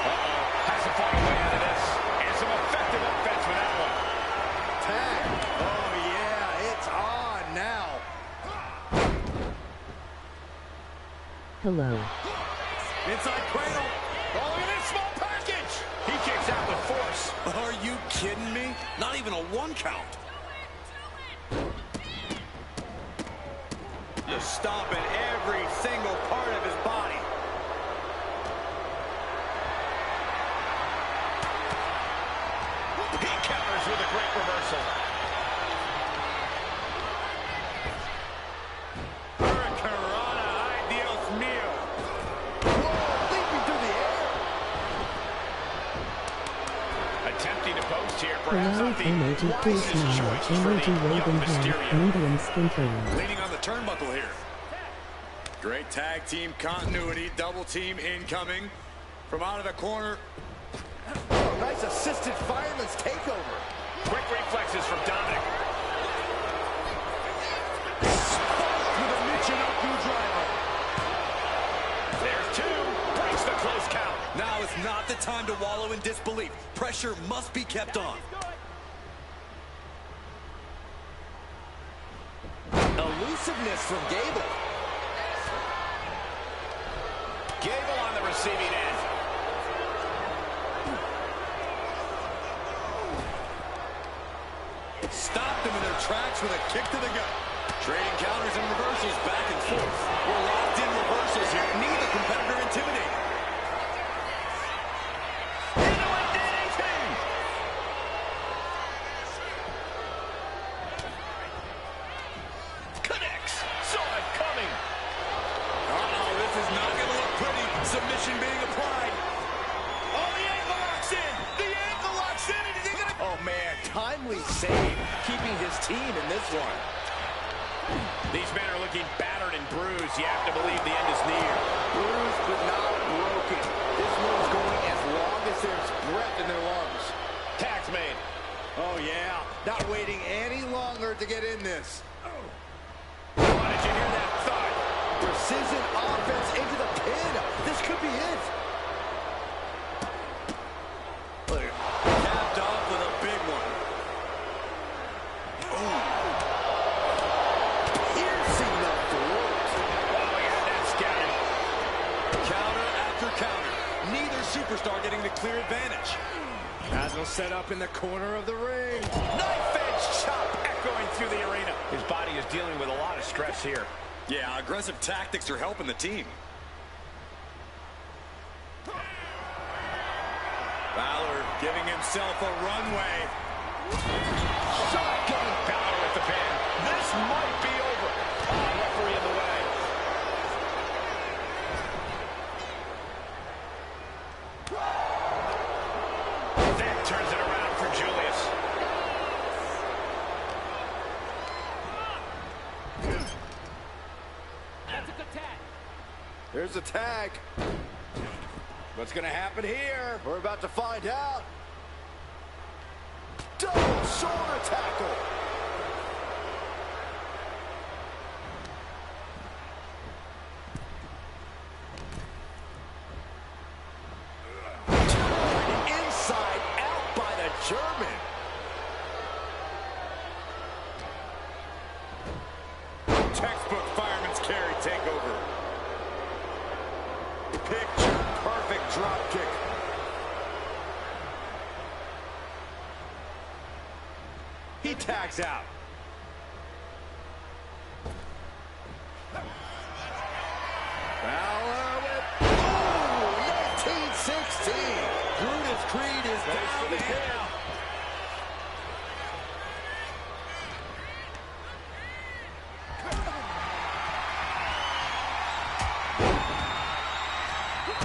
Uh-oh. Has to find a way out of this. And some effective offense with that one. Tag. Oh, yeah, it's on now. Hello. Inside cradle. Oh, look at this small package! He kicks out with force. Are you kidding me? Not even a 1 count. Just stomping every single part of his body. He counters with a great reversal. Hurricanrana, ay Dios mío. Whoa, leaping through the air. Attempting to post here, perhaps Hello, not the emoji Cruz wisest smile, choice for emoji the young waving hand, Mysterio. medium skin tone. Leaning on the turnbuckle here. Great tag team continuity. Double team incoming. From out of the corner. Oh, nice assisted fireman's takeover. Quick reflexes from Dominik. With a Michinoku driver. There's 2. Breaks the close count. Now is not the time to wallow in disbelief. Pressure must be kept on. Elusiveness from Gable. Gable on the receiving end. Stopped them in their tracks with a kick to the gut. Trading counters and reversals back and forth. We're locked in reversals here. Neither competitor intimidating. Into a DDT. Connects. Saw it coming. Uh-oh, this is not going to look pretty. Submission being applied. Oh, the ankle locks in. The ankle locks in. And is he going to... Oh, man, timely save. Keeping his team in this one. These men are looking battered and bruised. You have to believe the end is near. Bruised but not broken. This one's going as long as there's breath in their lungs. Tags made. Oh, yeah. Not waiting any longer to get in this. Why did you hear that thud? Precision offense into the pin. This could be it. Look, Capped off with a big one. piercing the throat. Oh, he had that scouted. Counter after counter. Neither superstar getting the clear advantage. As set up in the corner of the ring. Knife edge chop echoing through the arena. His body is dealing with a lot of stress here. Yeah, aggressive tactics are helping the team. Bálor giving himself a runway. Shotgun. Bálor with the pin. This might be over. Oh, referee in the way. Then turns it around for Julius. That's a good tag. There's a tag. What's going to happen here? We're about to find out. Double shoulder tackle. Inside out by the German. Textbook fireman's carry takeover. Picture perfect drop kick. He tags out. Bálor with 1960. as Creed is down now.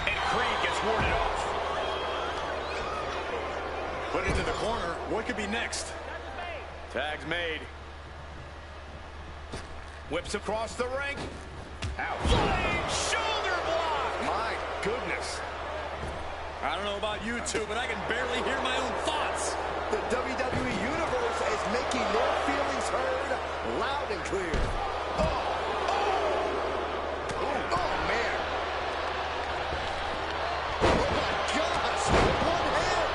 And Creed gets warded off. Put into the corner. What could be next? Tag's made. Whips across the ring. Ouch. Flying shoulder block. My goodness. I don't know about you two, but I can barely hear my own thoughts. The WWE Universe is making their feelings heard loud and clear. Oh, man. Oh, my gosh. One hand.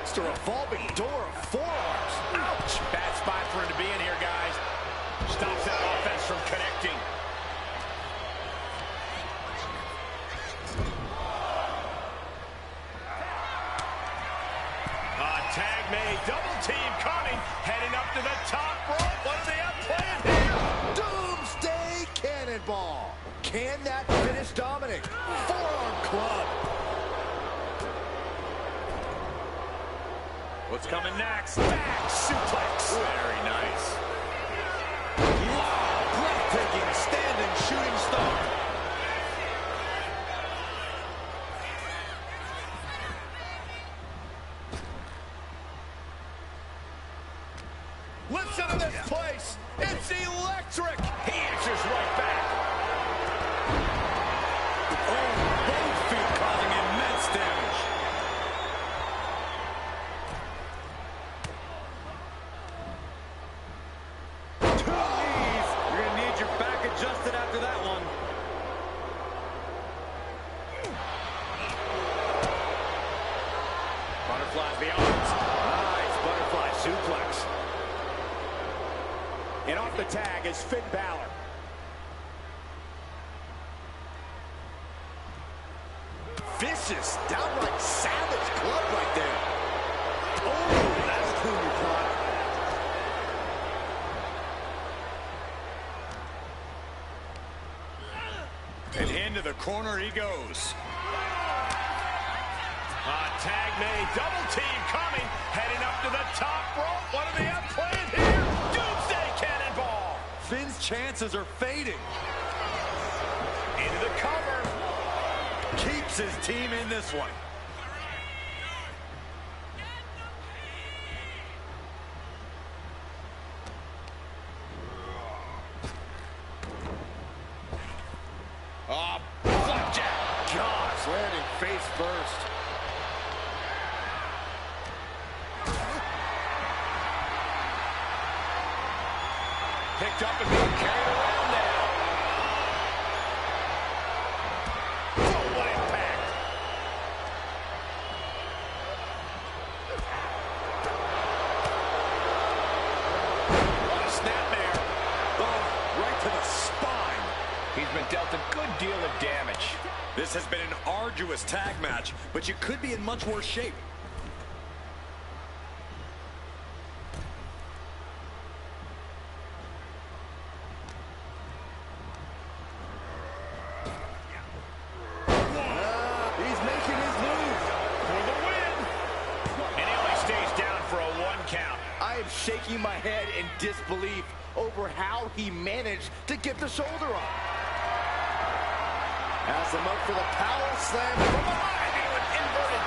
It's a revolving door of forearms. Ouch. Bad spot for him to be in here, guys. Stops that offense from connecting. Tag made, double team coming, heading up to the top rope. What are they up playing here? Doomsday Cannonball. Can that finish Dominik? Forearm club. What's coming next? Back suplex. Very nice. Wow, breathtaking standing shooting star. Listen to this place. It's electric. He answers right back. Oh, both feet causing immense damage. Two knees. You're going to need your back adjusted after that one. Butterflies the arms. Nice butterfly suplex. And off the tag is Finn Bálor. Vicious, downright savage club right there. Oh, that's cleanly applied. And into the corner he goes. Tag made, double team coming, heading up to the top rope. What are they up playing here? Doomsday Cannonball. Finn's chances are fading. Into the cover. Keeps his team in this one. Oh, flapjack. Gosh, landing face first. Picked up and being carried around now. Oh, what impact. What a snapmare. Oh, right to the spine. He's been dealt a good deal of damage. This has been an arduous tag match, but you could be in much worse shape. He's making his move. For the win. And he only stays down for a 1 count. I am shaking my head in disbelief over how he managed to get the shoulder up. Has him up for the power slam from behind. Inverted.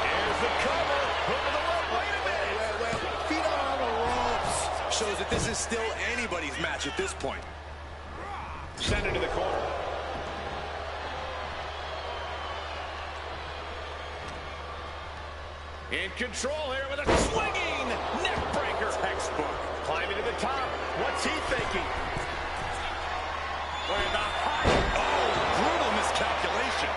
Here's the cover. Over the rope. Wait a minute. Wait. Feet on the ropes. Shows that this is still anybody's match at this point. Send it to the corner. In control here with a swinging neck breaker. Textbook. Climbing to the top. What's he thinking? Look at the height. Oh, brutal miscalculation.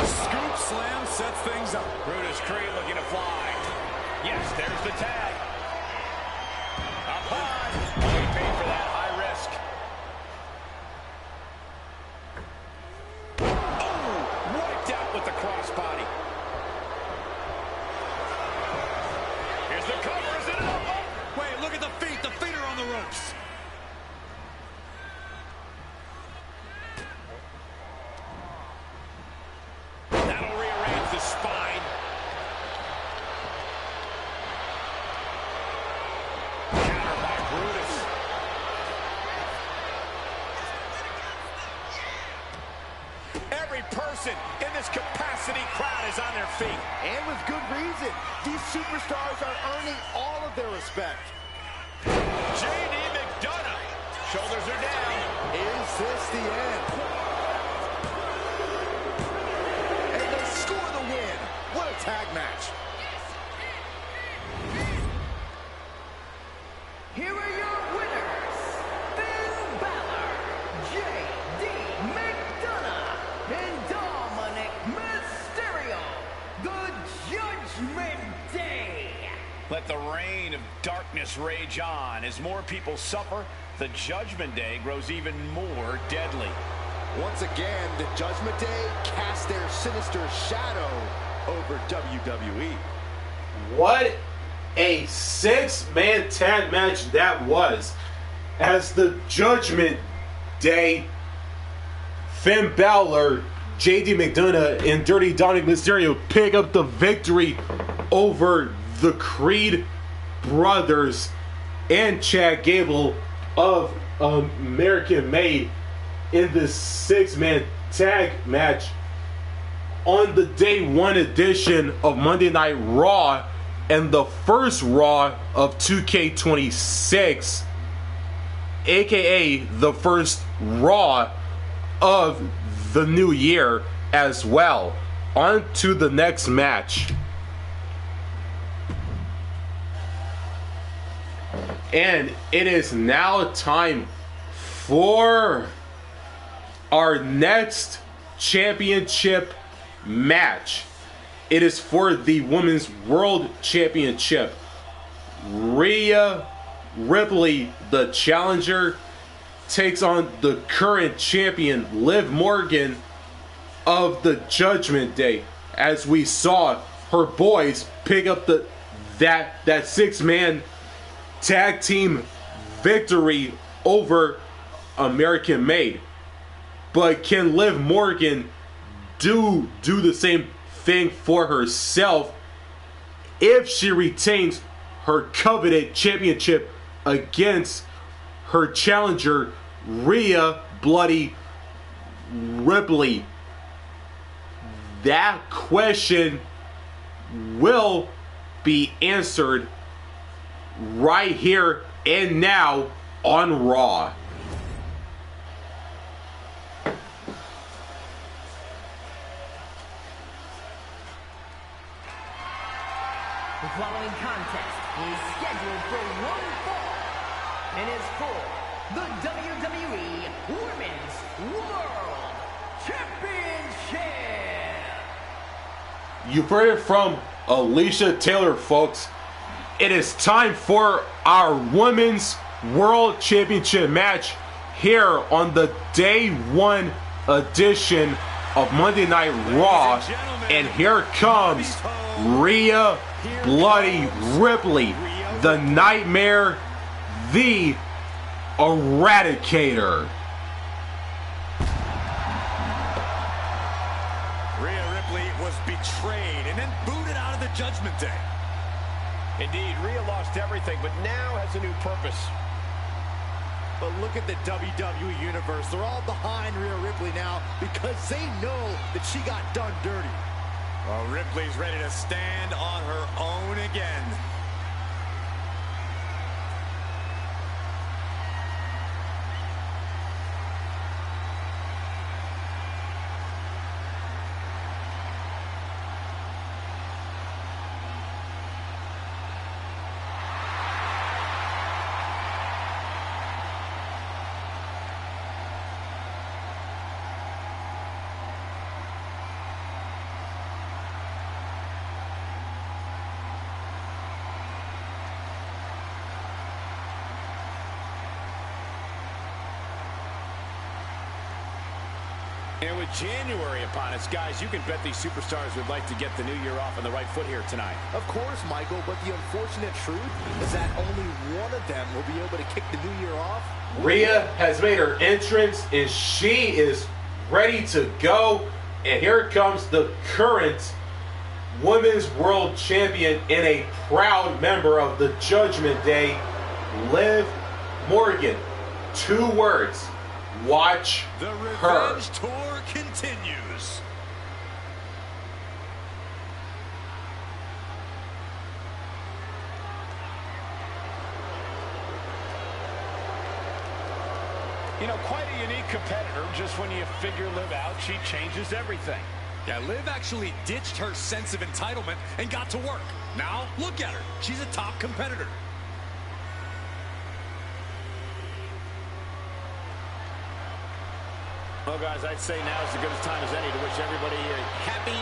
Scoop slam sets things up. Brutus Creed looking to fly. Yes, there's the tag. Up high. Oh, he paid for that high risk. Oh, wiped out with the crossbody. person in this capacity crowd is on their feet. And with good reason. These superstars are earning all of their respect. JD McDonagh. Shoulders are down. Is this the end? And they score the win. What a tag match. Here are your winners, Bálor, JD McDonagh, and Dominik Mysterio, the Judgment Day. Let the reign of darkness rage on. As more people suffer, the Judgment Day grows even more deadly. Once again, the Judgment Day cast their sinister shadow over WWE. What a six-man tag match that was, as the Judgment Day, Finn Bálor, JD McDonagh, and Dirty Dominik Mysterio pick up the victory over the Creed brothers and Chad Gable of American Made in this six-man tag match on the Day 1 edition of Monday Night Raw and the first Raw of 2K26, aka the first Raw of the new year as well. On to the next match. And it is now time for our next championship match. It is for the Women's World Championship. Rhea Ripley, the challenger, takes on the current champion, Liv Morgan of the Judgment Day. As we saw her boys pick up that six-man tag team victory over American Made. But can Liv Morgan do the same thing for herself if she retains her coveted championship against her challenger, Rhea Bloody Ripley? That question will be answered right here and now on Raw. The following contest is scheduled for one fall and is for the WWE Women's World Championship. You've heard it from Alicia Taylor, folks. It is time for our Women's World Championship match here on the Day 1 edition of Monday Night Raw. And here comes Rhea Bloody Ripley, the Nightmare, the Eradicator. Rhea Ripley was betrayed and then booted out of the Judgment Day. Indeed, Rhea lost everything, but now has a new purpose. But look at the WWE Universe. They're all behind Rhea Ripley now because they know that she got done dirty. Well, Ripley's ready to stand on her own again. And with January upon us, guys, you can bet these superstars would like to get the new year off on the right foot here tonight. Of course, Michael, but the unfortunate truth is that only one of them will be able to kick the new year off. Rhea has made her entrance and she is ready to go. And here comes the current Women's World Champion and a proud member of the Judgment Day, Liv Morgan. 2 words. Watch The her. Revenge Tour continues. You know, quite a unique competitor. Just when you figure Liv out, she changes everything. Yeah, Liv actually ditched her sense of entitlement and got to work. Now, look at her. She's a top competitor. Well, guys, I'd say now is as good a time as any to wish everybody a happy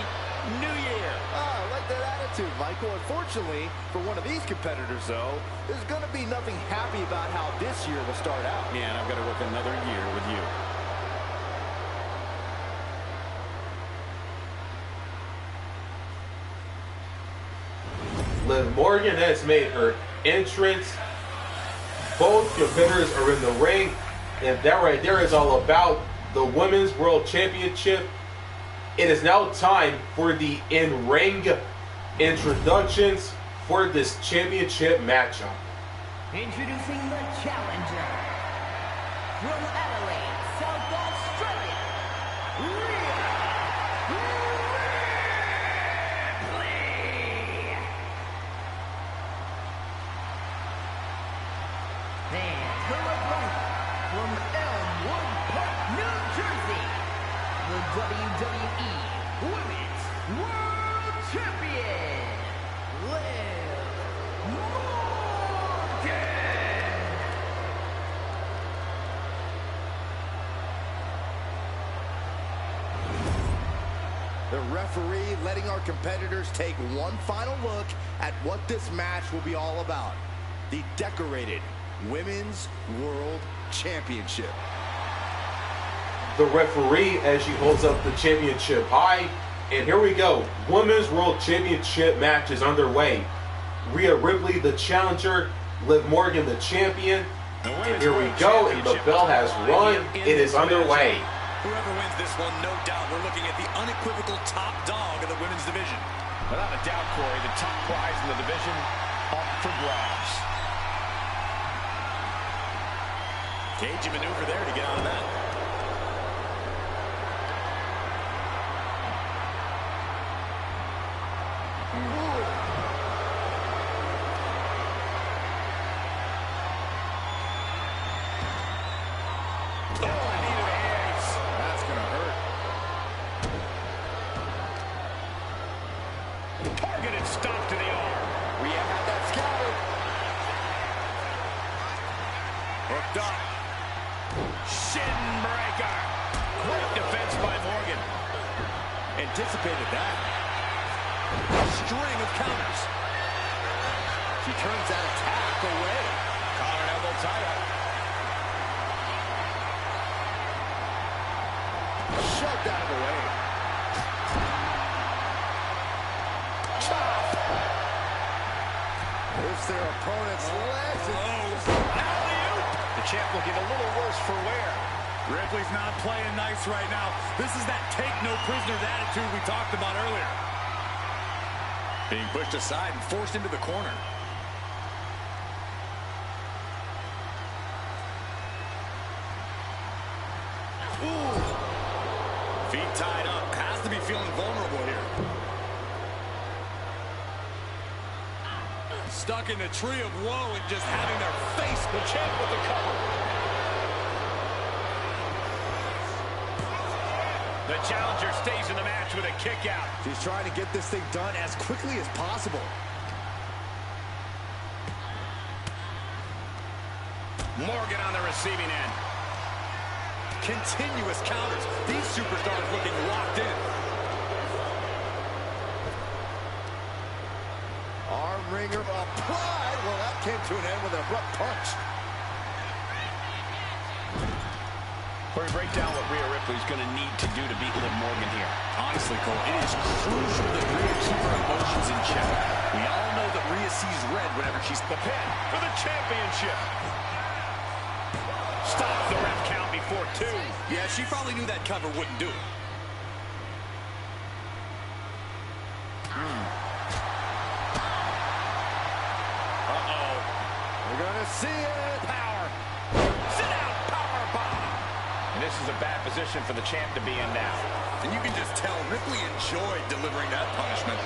New Year. Oh, I like that attitude, Michael. Unfortunately, for one of these competitors, though, there's going to be nothing happy about how this year will start out. Yeah, and I've got to work another year with you. Liv Morgan has made her entrance. Both competitors are in the ring, and that right there is all about the Women's World Championship. It is now time for the in-ring introductions for this championship matchup. Introducing the challenger from Adelaide, South Australia, Rhea Ripley. And her opponent from Elmwood Park, New Jersey, the WWE Women's World Champion, Liv Morgan. The referee letting our competitors take one final look at what this match will be all about. The decorated Women's World Championship. The referee as she holds up the championship high. And here we go. Women's World Championship match is underway. Rhea Ripley, the challenger. Liv Morgan, the champion. And here we go. And the bell has run. It is underway. Whoever wins this one, no doubt, we're looking at the unequivocal top dog of the women's division. Without a doubt, Corey, the top prize in the division up for grabs. Cagey maneuver there to get out of that. Targeted stop to the arm. Rhea had that scouted. Hooked up. Shin breaker. Great defense by Morgan. Anticipated that. A string of counters. She turns that attack away. Collar and elbow tie up. Shoved out of the way. It's their opponent's legs. The champ looking a little worse for wear. Ripley's not playing nice right now. This is that take no prisoners attitude we talked about earlier. Being pushed aside and forced into the corner. Ooh. Feet tied up. Has to be feeling vulnerable here. Stuck in the tree of woe and just having their face. The champ with the cover. The challenger stays in the match with a kick out. She's trying to get this thing done as quickly as possible. Morgan on the receiving end. Continuous counters. These superstars looking locked in. Arm wringer applied. Well, that came to an end with an abrupt punch. Corey, break down what Rhea Ripley's going to need to do to beat Liv Morgan here. Honestly, Cole, it is crucial that Rhea keep her emotions in check. We all know that Rhea sees red whenever she's The pin for the championship. Stop the ref count before 2. Yeah, she probably knew that cover wouldn't do it. Uh-oh. We're going to see it. Power. Sit out. Power bomb. And this is a bad position for the champ to be in now. And you can just tell Ripley enjoyed delivering that punishment.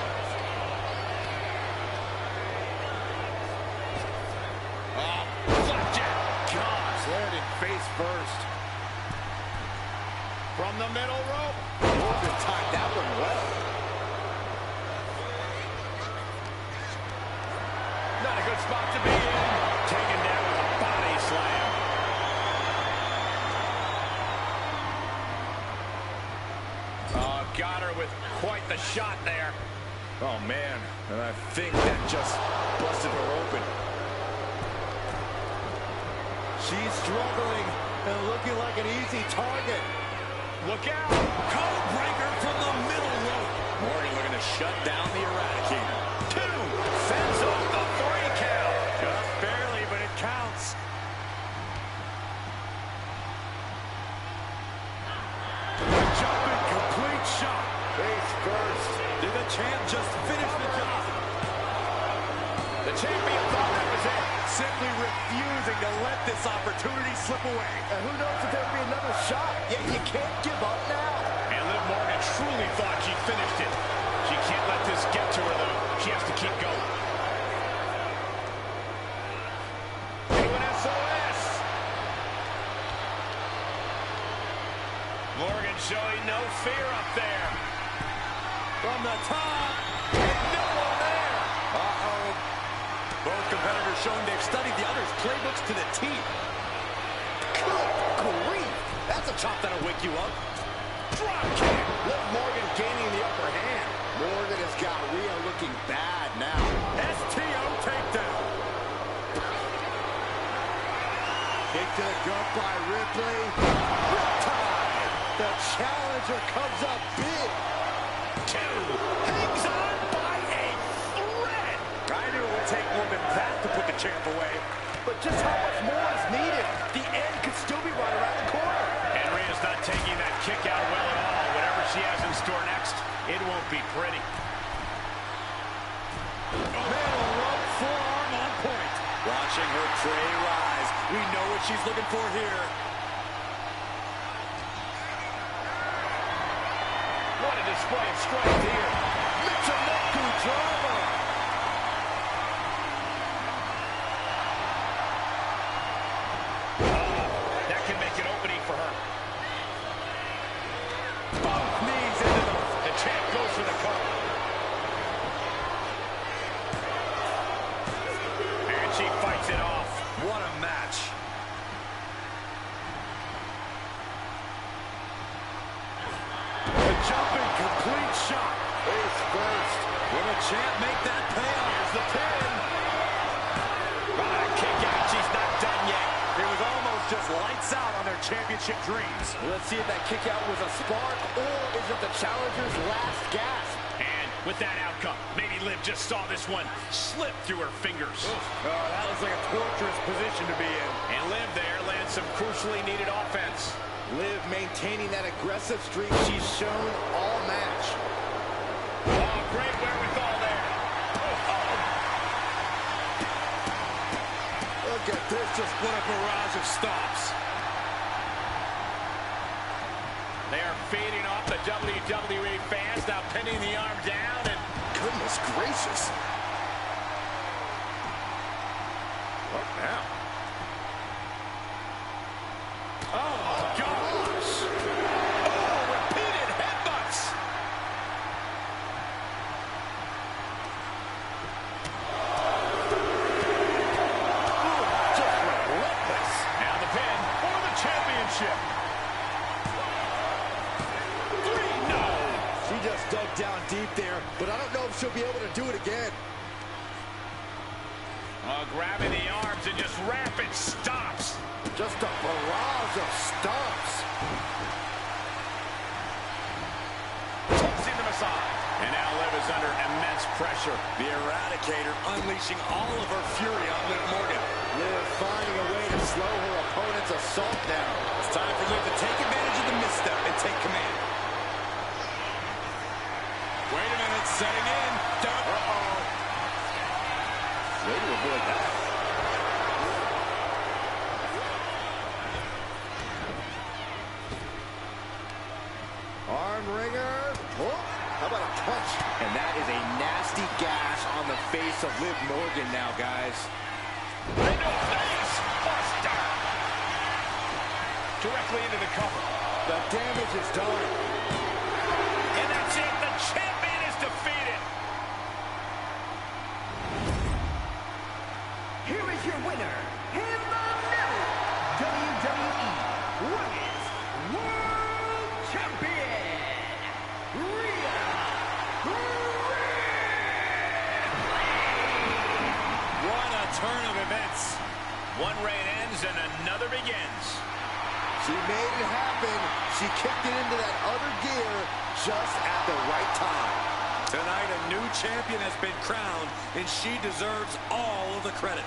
Flapjack. Gosh, landed face first. From the middle rope. Morgan timed that one well. Not a good spot to be in. Taken down with a body slam. Oh, got her with quite the shot there. Oh, man. And I think that just busted her open. She's struggling and looking like an easy target. Look out. Code breaker from the middle rope. Morgan looking to shut down the Eradicator. 2. Fends off the 3 count. Just barely, but it counts. Jumping complete shot. Face first. Did the champ just finish the job? The champion thought that was it. Simply refusing to let this opportunity slip away. And who knows if there'll be another shot. Yet you can't give up now. And Liv Morgan truly thought she finished it. She can't let this get to her, though. She has to keep going. SOS. Morgan showing no fear up there. From the top. And no one there. Uh-oh. Both competitors showing they've studied the other's playbooks to the T. Good grief. That's a chop that'll wake you up. Drop kick. Liv Morgan gaining the upper hand. Morgan has got Rhea looking bad now. STO takedown. Kick to the gut by Ripley. Riptide. The challenger comes up big. 2. Hangs on by a thread. I knew it would take more than that to put the champ away. But just how much more is needed? The end could still be right around the corner. And Rhea's not taking that kick out well at all. Whatever she has in store next, it won't be pretty. Middle rope forearm on point. Watching her prey rise. We know what she's looking for here. What a display of strength here. Michinoku drama. That can make an opening for her. Both knees into The champ goes for the cover. And she fights it off. What a match. the jumping complete shot. Face first. Will the champ make that pay off? Here's the pin. Kick out. She's not done yet. It was almost just lights out on their championship dreams. Let's see if that kick out was a spark or is it the challenger's last gasp? And with that outcome, maybe Liv just saw this one slip through her fingers. Oh, that was like a torturous position to be in. And Liv there lands some crucially needed offense. Liv maintaining that aggressive streak she's shown all match. Oh, great wherewithal there. Look at this, just what a barrage of stops. They are feeding off the WWE fans, now pinning the arm down, and Goodness gracious. What now? oh my gosh! Oh, repeated headbutts! Just relentless. Now the pin for the championship. 3, no! She just dug down deep there, but I don't know if she'll be able to do it again. Grabbing the arms and just rapid stops. Just a barrage of stomps. Tossing them aside. And now Liv is under immense pressure. The Eradicator unleashing all of her fury on Liv Morgan. Liv finding a way to slow her opponent's assault down. It's time for Liv to take advantage of the misstep and take command. Wait a minute, setting in. Uh-oh. Way to avoid that. Arm wringer. Oh, how about a punch? And that is a nasty gash on the face of Liv Morgan now, guys. Into face buster. Directly into the cover. The damage is done. And that's it. The champion is defeated. Here is your winner, in the new WWE Women's World Champion, Rhea Ripley. What a turn of events. One reign ends and another begins. She made it happen. She kicked it into that other gear just at the right time. Tonight, a new champion has been crowned, and she deserves all of the credit.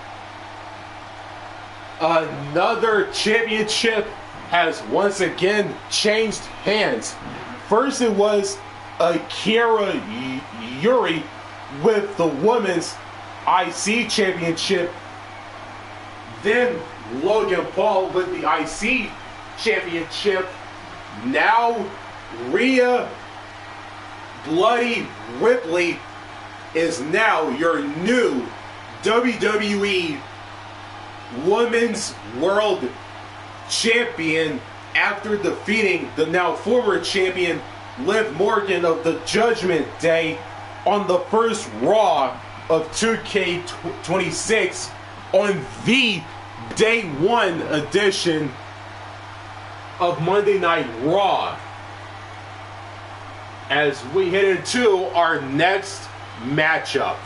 Another championship has once again changed hands. First it was Akira Yuri with the Women's IC Championship. Then Logan Paul with the IC Championship. Now Rhea Bloody Ripley is now your new WWE Women's World Champion after defeating the now former champion Liv Morgan of the Judgment Day on the first Raw of 2K26 on the Day 1 edition of Monday Night Raw. As we head into our next matchup.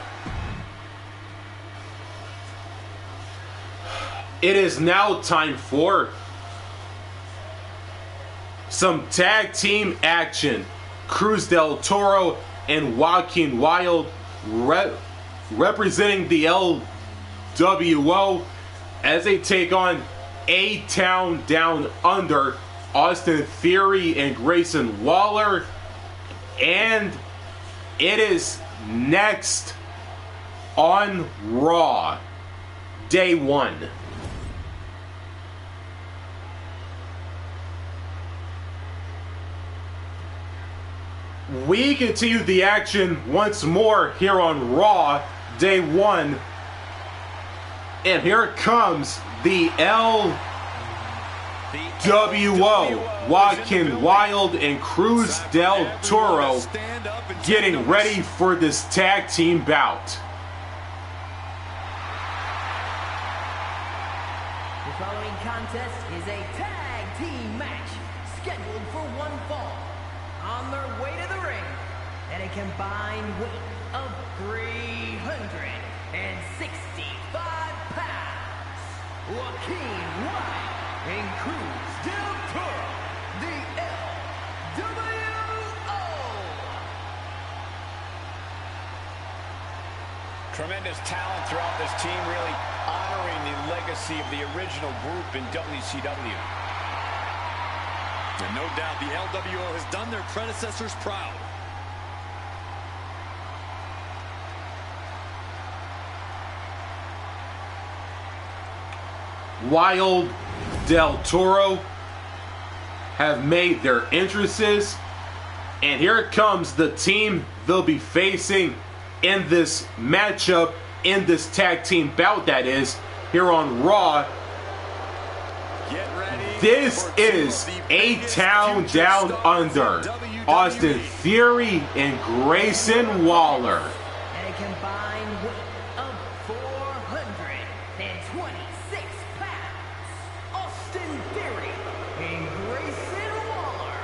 It is now time for some tag team action. Cruz del Toro and Joaquin Wilde representing the LWO as they take on A-Town Down Under, Austin Theory and Grayson Waller. And it is next on Raw, Day 1. We continue the action once more here on Raw, Day 1. And here comes the LWO, Joaquin Wilde and Cruz del Toro getting ready for this tag team bout. The following contest is a tag team match scheduled for one fall. On their way to the ring, at a combined weight of 365 pounds, Joaquin Wilde and Cruz del Toro, the LWO. Tremendous talent throughout this team, really honoring the legacy of the original group in WCW. And no doubt the LWO has done their predecessors proud. Wilde del Toro have made their entrances, and here it comes the team they'll be facing in this matchup, in this tag team bout, that is, here on Raw. This is A-Town Down Under, Austin Theory and Grayson Waller. At a combined weight of 426 pounds, Austin Theory and Grayson Waller.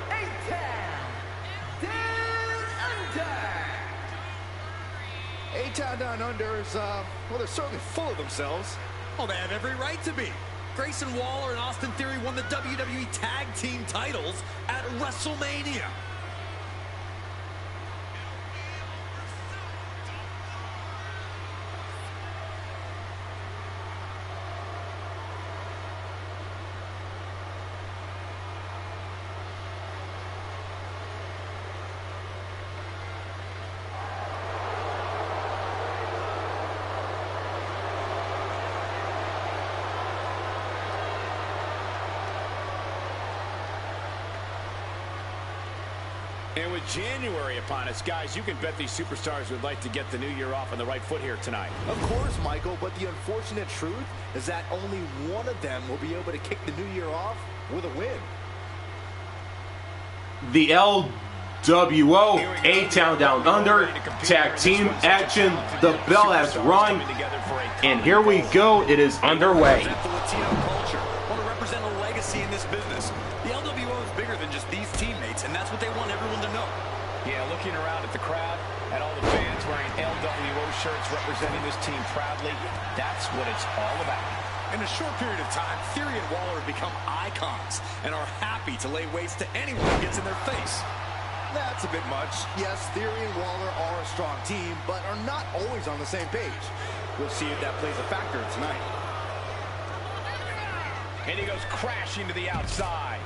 A-Town Down Under. A-Town Down Under is, well, they're certainly full of themselves. Oh, they have every right to be. Grayson Waller and Austin Theory won the WWE Tag Team titles at WrestleMania. And with January upon us, guys, you can bet these superstars would like to get the new year off on the right foot here tonight. Of course, Michael, but the unfortunate truth is that only one of them will be able to kick the new year off with a win. the LWO A-Town Down Under tag team action. The bell has rung, and here we go. It is underway. Want to represent a legacy in this business. The LWO is bigger than just these teammates, and that's what they want everyone to know. Yeah, looking around at the crowd, at all the fans wearing LWO shirts representing this team proudly, that's what it's all about. In a short period of time, Theory and Waller have become icons and are happy to lay waste to anyone who gets in their face. That's a bit much. Yes, Theory and Waller are a strong team, but are not always on the same page. We'll see if that plays a factor tonight. And he goes crashing to the outside.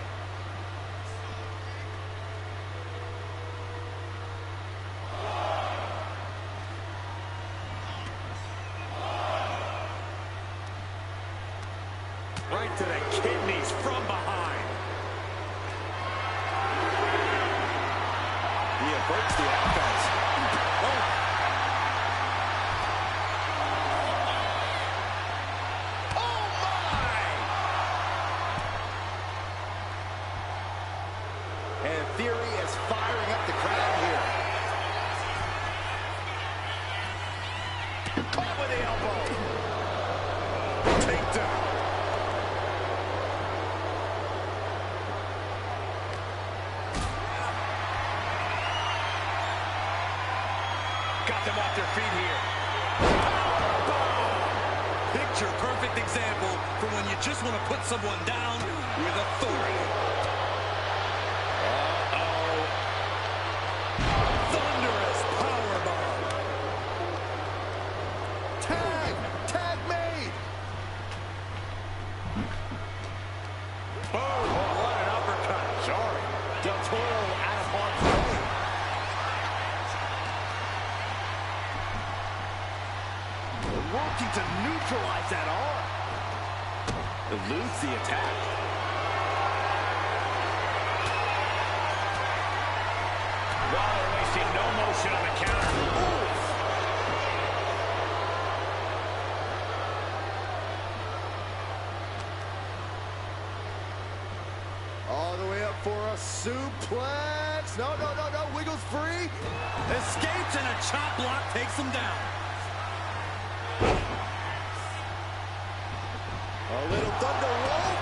Right to the kidneys from behind. He averts the offense. Oh. Oh my! And Theory is firing up the crowd here. Caught with the elbow. Takedown. Got them off their feet here. Picture perfect example for when you just want to put someone down with authority. Uh-oh. Thunderous powerbomb. Tag made. Oh, what an uppercut. Sorry. Del Toro out of harm's way. Working to neutralize that arm. Eludes the attack. Waller wasting no motion on the counter. All the way up for a suplex. No. Wiggles free. Escapes and a chop block takes him down. A little thunder roll.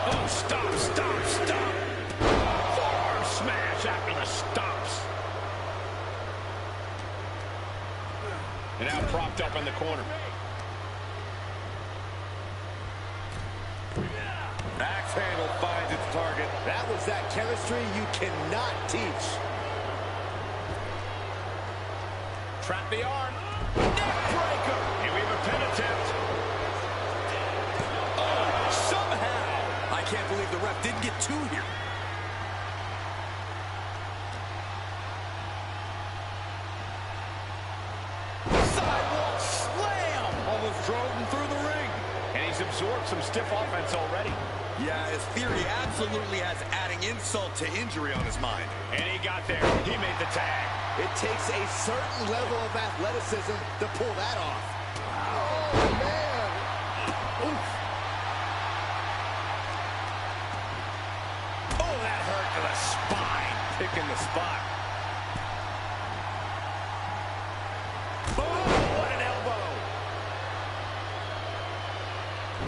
Oh, stop. Forearm smash after the stops. And now propped up in the corner. Axe handle finds its target. That was that chemistry you cannot teach. Trap the arm. Neckbreaker. And we have a pin attempt. Oh, somehow. I can't believe the ref didn't get two here. Sidewalk slam. Almost drove him through the ring. And he's absorbed some stiff offense already. Yeah, his theory absolutely has adding insult to injury on his mind. And he got there. He made the tag. It takes a certain level of athleticism to pull that off. Oh, man. Oof. Oh, that hurt to the spine. Picking the spot. Oh, what an elbow.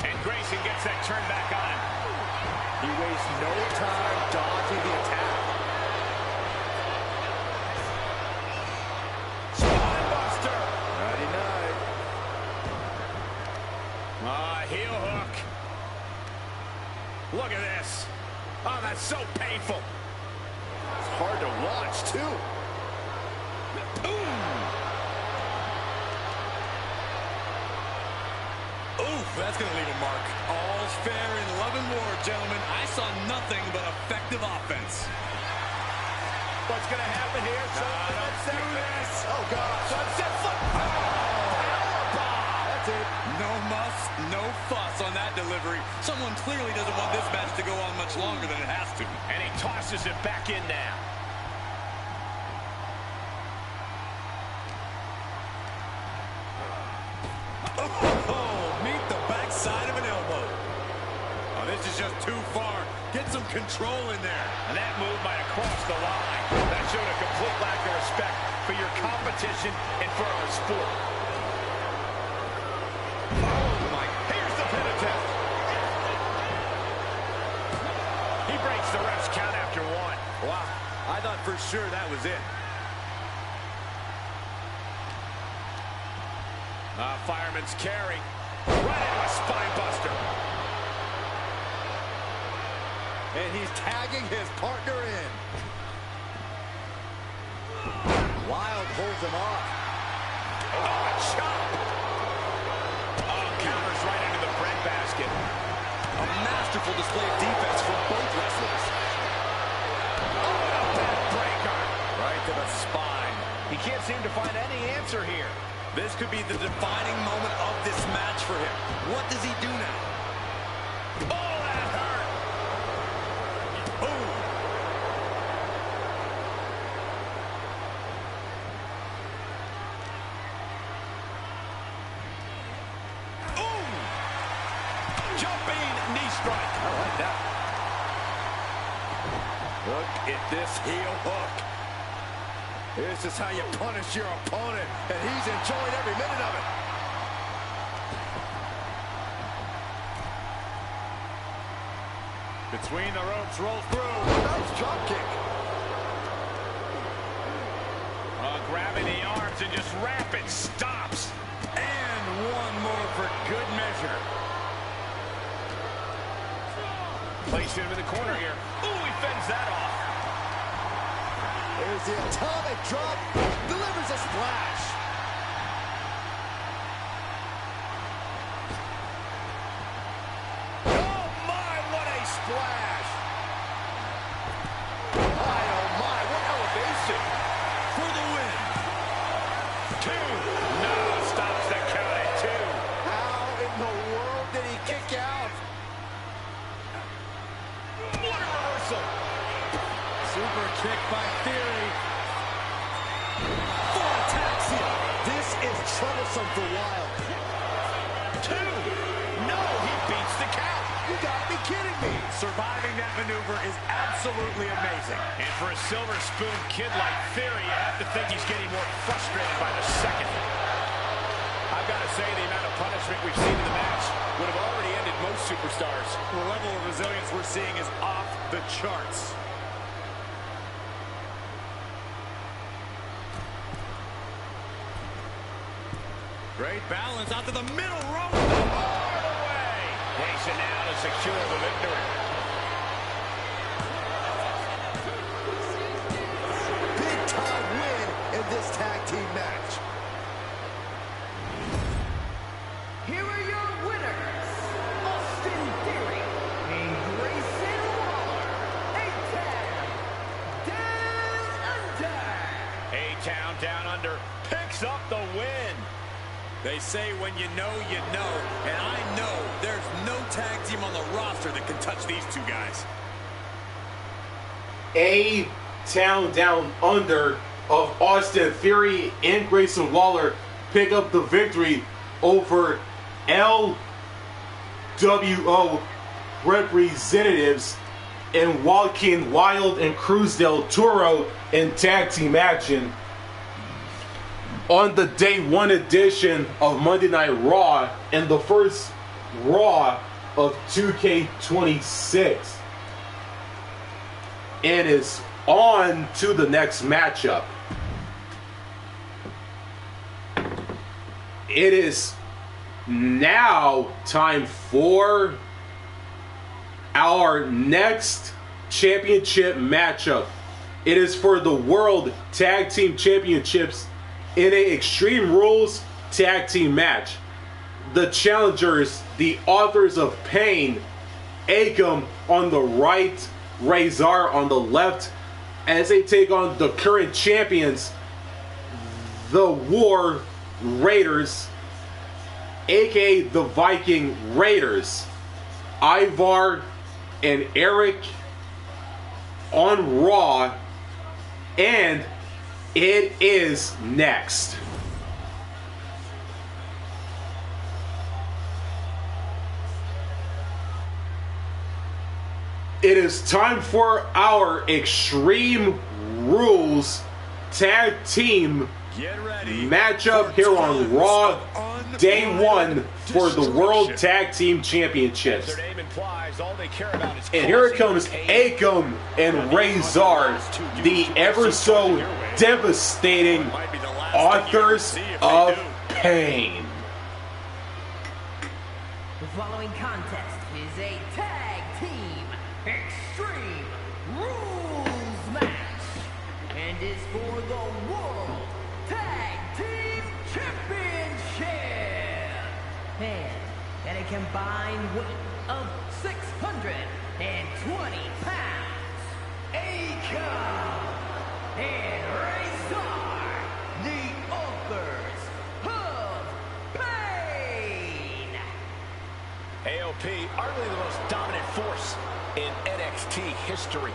And Grayson gets that turn back on him. He wastes no time dodging the attack. Spinebuster. Friday night. Heel hook. Look at this. Oh, that's so painful. It's hard to watch, too. Oof, that's going to leave a mark. All's fair in love and war, gentlemen. I saw nothing but effective offense. What's going to happen here? Let's do this. Oh, God. Sunset flip. That's it. No muss, no fuss on that delivery. Someone clearly doesn't want this match to go on much longer than it has to. And he tosses it back in now. Oh, meet the backside of an elbow. Oh, this is is just too far. Get some control in there. And that move might have crossed the line. That showed a complete lack of respect for your competition and for our sport. Oh my, here's the pin attempt. He breaks the ref's count after one. Wow, I thought for sure that was it. Fireman's carry. Right into a spine buster. And he's tagging his partner in. Wilde holds him off. Oh, a chop. Oh, counters right into the breadbasket. A masterful display of defense from both wrestlers. Oh, a backbreaker. Right to the spine. He can't seem to find any answer here. This could be the defining moment of this match for him. What does he do now? Oh, that hurt. Boom. Ooh. Jumping knee strike. I like that. Look at this heel hook. This is how you punish your opponent, and he's enjoying every minute of it. Between the ropes, rolls through. Nice drop kick. Grabbing the arms and just rapid stops. And one more for good measure. Placed him in the corner here. Ooh, he fends that off. There's the atomic drop. Delivers a splash. Oh, my, what a splash. My, oh, my, what elevation. For the win. 2. No, stops the count at 2. How in the world did he kick out? What a reversal. Super kick by Theory. For a taxi. This is troublesome for Wilde. 2. No, he beats the count. You gotta be kidding me. Surviving that maneuver is absolutely amazing. And for a silver spoon kid like Theory, you have to think he's getting more frustrated by the second. I've got to say, the amount of punishment we've seen in the match would have already ended most superstars. The level of resilience we're seeing is off the charts. Great balance out to the middle rope. All the way. Grayson now to secure the victory. Big time win in this tag team match. Here are your winners, Austin Theory and Grayson Waller. A-Town Down Under. A-Town Down Under picks up the win. They say when you know, and I know there's no tag team on the roster that can touch these two guys. A-Town Down Under of Austin Theory and Grayson Waller pick up the victory over LWO representatives in Joaquin, Wilde, and Cruz del Toro in tag team action on the Day 1 edition of Monday Night Raw and the first Raw of 2K26. It is on to the next matchup. It is now time for our next championship matchup. It is for the World Tag Team Championships in an Extreme Rules tag team match. The challengers, the authors of Pain, Akam on the right, Razor on the left, as they take on the current champions, the War Raiders, aka the Viking Raiders, Ivar and Eric on Raw, and it is next. It is time for our Extreme Rules Tag Team matchup here on Raw Day 1 for the World Tag Team Championships. And here it comes, Akira and Razor, the ever so devastating authors of pain. The following contest is a tag team Extreme Rules match and is for the World Tag Team Championship. And a combined weight of 620 pounds. Akira and Razor, the authors of pain. AOP, arguably the most dominant force in NXT history.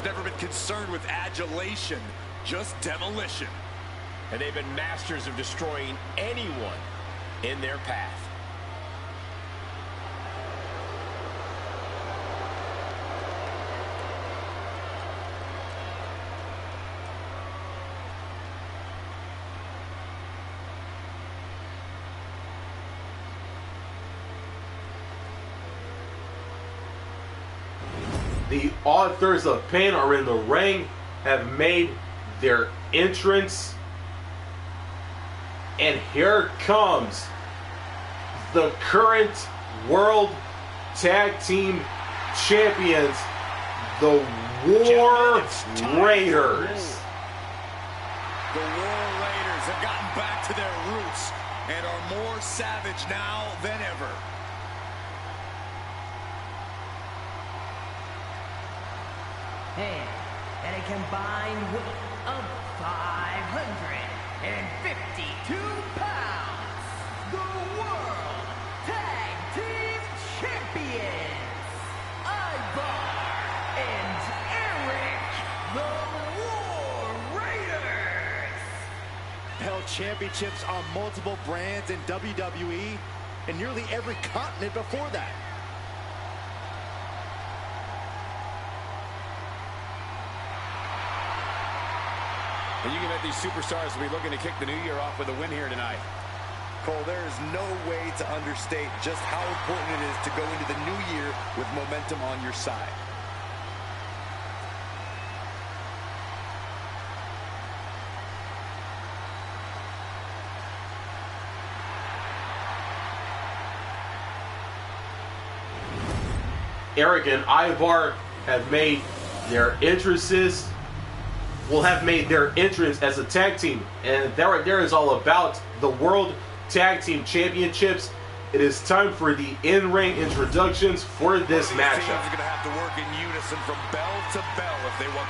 Never been concerned with adulation, just demolition. And they've been masters of destroying anyone in their path. The authors of pain are in the ring, have made their entrance, and here comes the current World Tag Team Champions, the War Raiders. The War Raiders have gotten back to their roots and are more savage now than ever. And a combined weight of 552 pounds. The World Tag Team Champions, Ivar and Eric, the War Raiders. Held championships on multiple brands in WWE and nearly every continent before that. And you can bet these superstars will be looking to kick the new year off with a win here tonight. Cole, there is no way to understate just how important it is to go into the new year with momentum on your side. Eric and Ivar have made their entrances. Will have made their entrance as a tag team, and there is all about the World Tag Team Championships. It is time for the in-ring introductions for this matchup.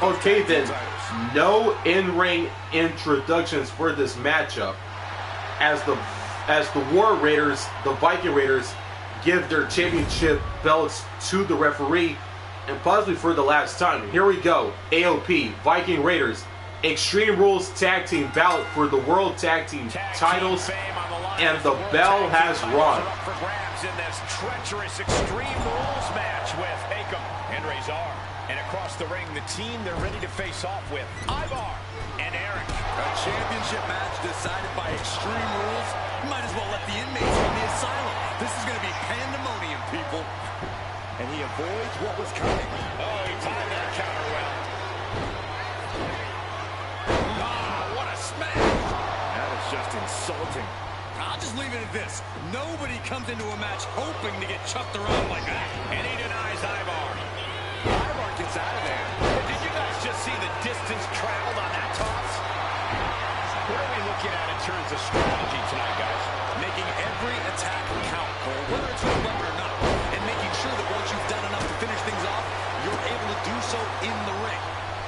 Okay then, no in-ring introductions for this matchup, as the War Raiders, the Viking Raiders, give their championship belts to the referee, and possibly for the last time. Here we go. AOP, Viking Raiders, Extreme Rules Tag Team Bout for the World Tag Team titles, and the bell has rung. For grabs in this treacherous Extreme Rules match with Akira and Razor. And across the ring, the team they're ready to face off with, Ivar and Eric. A championship match decided by Extreme Rules. You might as well let the inmates in the asylum. This is going to be pandemonium, people. And he avoids what was coming. Oh, he timed that counter well. Ah, what a smash! That is just insulting. I'll just leave it at this. Nobody comes into a match hoping to get chucked around like that. And he denies Ivar. Ivar gets out of there. Did you guys just see the distance traveled on that toss? What are we looking at in terms of strategy tonight, guys? Making every attack count, Cole, whether it's your weapon or not. And making sure that once you've done enough to finish things off, you're able to do so in the ring.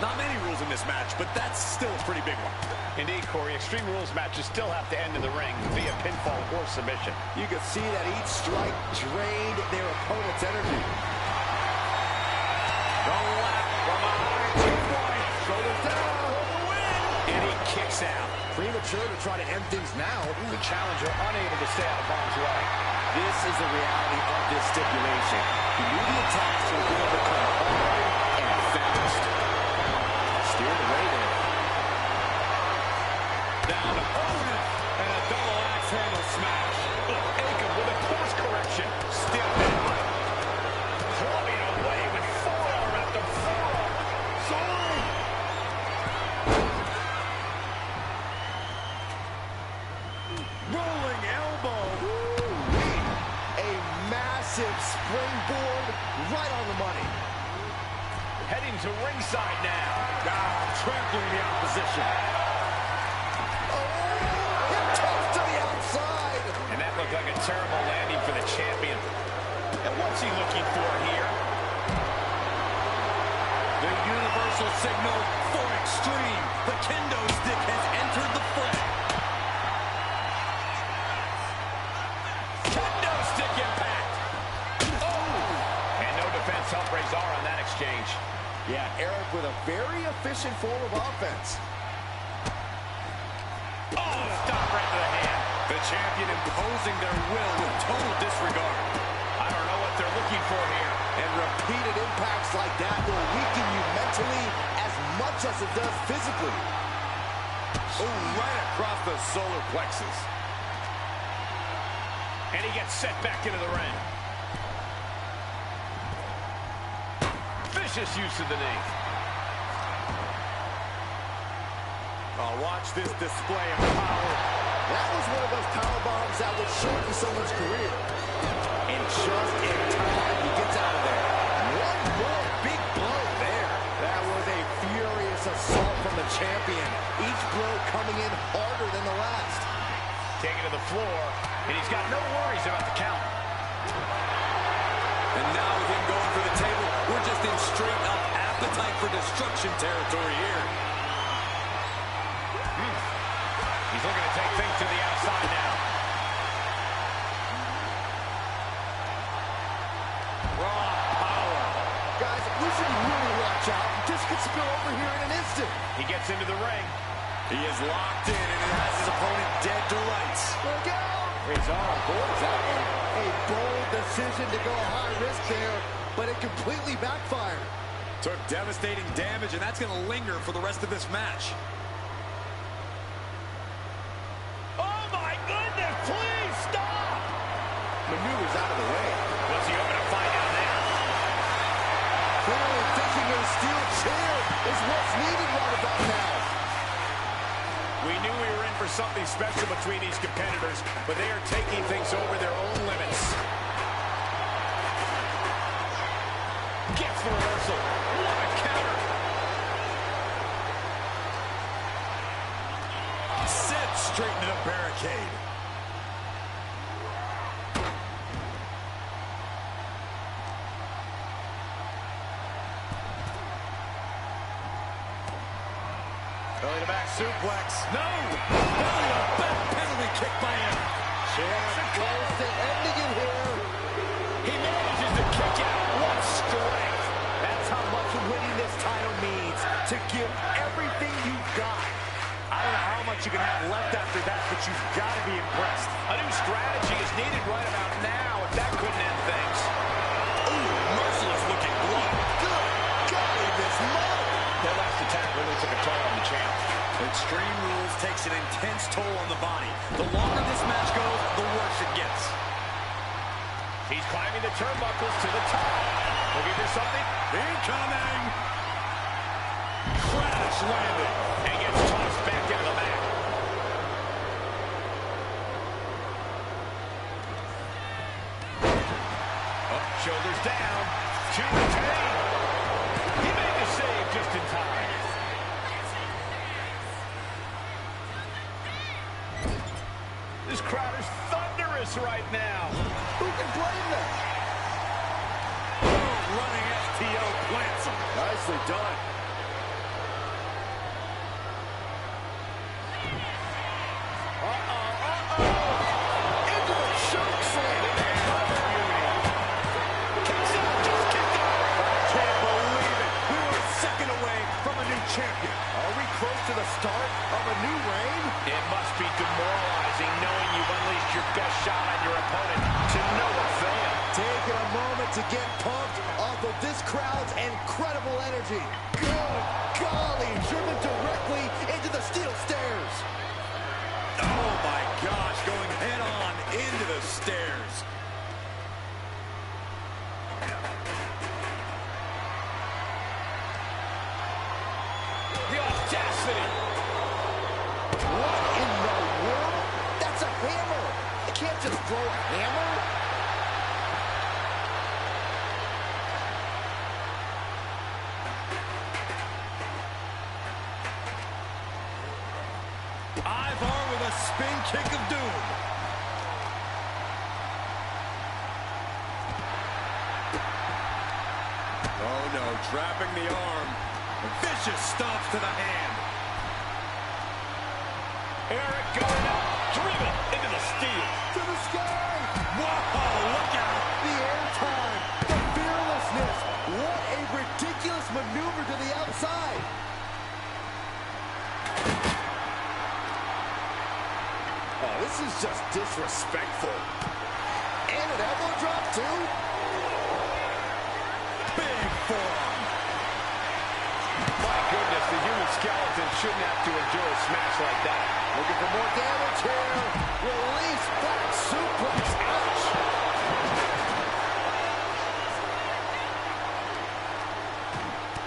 Not many rules in this match, but that's still a pretty big one. Indeed, Corey, Extreme Rules matches still have to end in the ring via pinfall or submission. You can see that each strike drained their opponent's energy. The left from behind, 2 points, shoulders down for the win. And he kicks out. Premature to try to end things now. The challenger unable to stay out of harm's way. This is the reality of this stipulation. He knew the attacks were going to come hard and fast. Steered away there. Down to Owen, and a double axe handle smash. Aiken with a course correction. Still down. Clubbing away with forearm after forearm. Sorry. Rolling elbow. A massive springboard right on the money. Heading to ringside now. Trampling the opposition. Hip toss to the outside. And that looked like a terrible landing for the champion. And what's he looking for here? The universal signal for extreme. The kendo stick has entered the fray. Kendo stick impact. Oh! And no defense help Razor on that exchange. Yeah, Eric with a very efficient form of offense. Oh, stop right to the hand. The champion imposing their will with total disregard. I don't know what they're looking for here. And repeated impacts like that will weaken you mentally as much as it does physically. Oh, right across the solar plexus. And he gets set back into the ring. Vicious use of the knee. Oh, watch this display of power. That was one of those power bombs that would shorten someone's career. And just in time, he gets out of there. One more big blow there. That was a furious assault from the champion. Each blow coming in harder than the last. Taking to the floor, and he's got no worries about the count. And now with him going for the table, we're just in straight up appetite for destruction territory here. He's looking to take things to the outside now. Raw power. Guys, we should really watch out. This could spill over here in an instant. He gets into the ring. He is locked in, and he has his opponent dead to rights. Look out! Razor avoids that one. A bold decision to go high risk there, but it completely backfired. Took devastating damage, and that's going to linger for the rest of this match. Oh my goodness, please stop! Maneuvers out of the way. What's he hoping to find out there? Clearly thinking a steel chair is what's needed right about now. We knew we were in for something special between these competitors, but they are taking things over their own limits. Gets the reversal. What a counter. Set straight into the barricade. Belly to back suplex. No! Belly to back penalty kick by him. Champ close to ending it here. He manages to kick out. What strength. That's how much winning this title means. To give everything you've got. I don't know how much you can have left after that, but you've got to be impressed. A new strategy is needed right about now if that couldn't end things. Ooh, merciless looking blood. Good golly, this mother. That last attack really took a toll on the champ. Extreme Rules takes an intense toll on the body. The longer this match goes, the worse it gets. He's climbing the turnbuckles to the top. Looking for something. Incoming! Crash landing. And gets tossed back into the mat. Up, shoulders down. To retain. He made the save just in time. This crowd is thunderous right now. Who can blame them? Running STO plants him. Nicely done. Into the choke slam. Kicks out, just kicked out. I can't believe it. We were a second away from a new champion. Are we close to the start of a new reign? It must be demoralizing knowing you've unleashed your best shot on your opponent to no avail. Taking a moment to get pumped off of this crowd's incredible energy. Good golly, driven directly into the steel stairs. Oh my gosh, going head on into the stairs. The audacity! What in the world? That's a hammer. You can't just throw a hammer. Ivar with a spin kick of doom. Oh no, trapping the arm. Vicious stomps to the hand. Eric going up, driven into the steel. To the sky. Whoa, look out. The airtime. The fearlessness. What a ridiculous maneuver to the outside. Oh, this is just disrespectful. And an elbow drop, too. Big forearm. My goodness, the human skeleton shouldn't have to endure a smash like that. Looking for more damage here. Release back suplex. Ouch.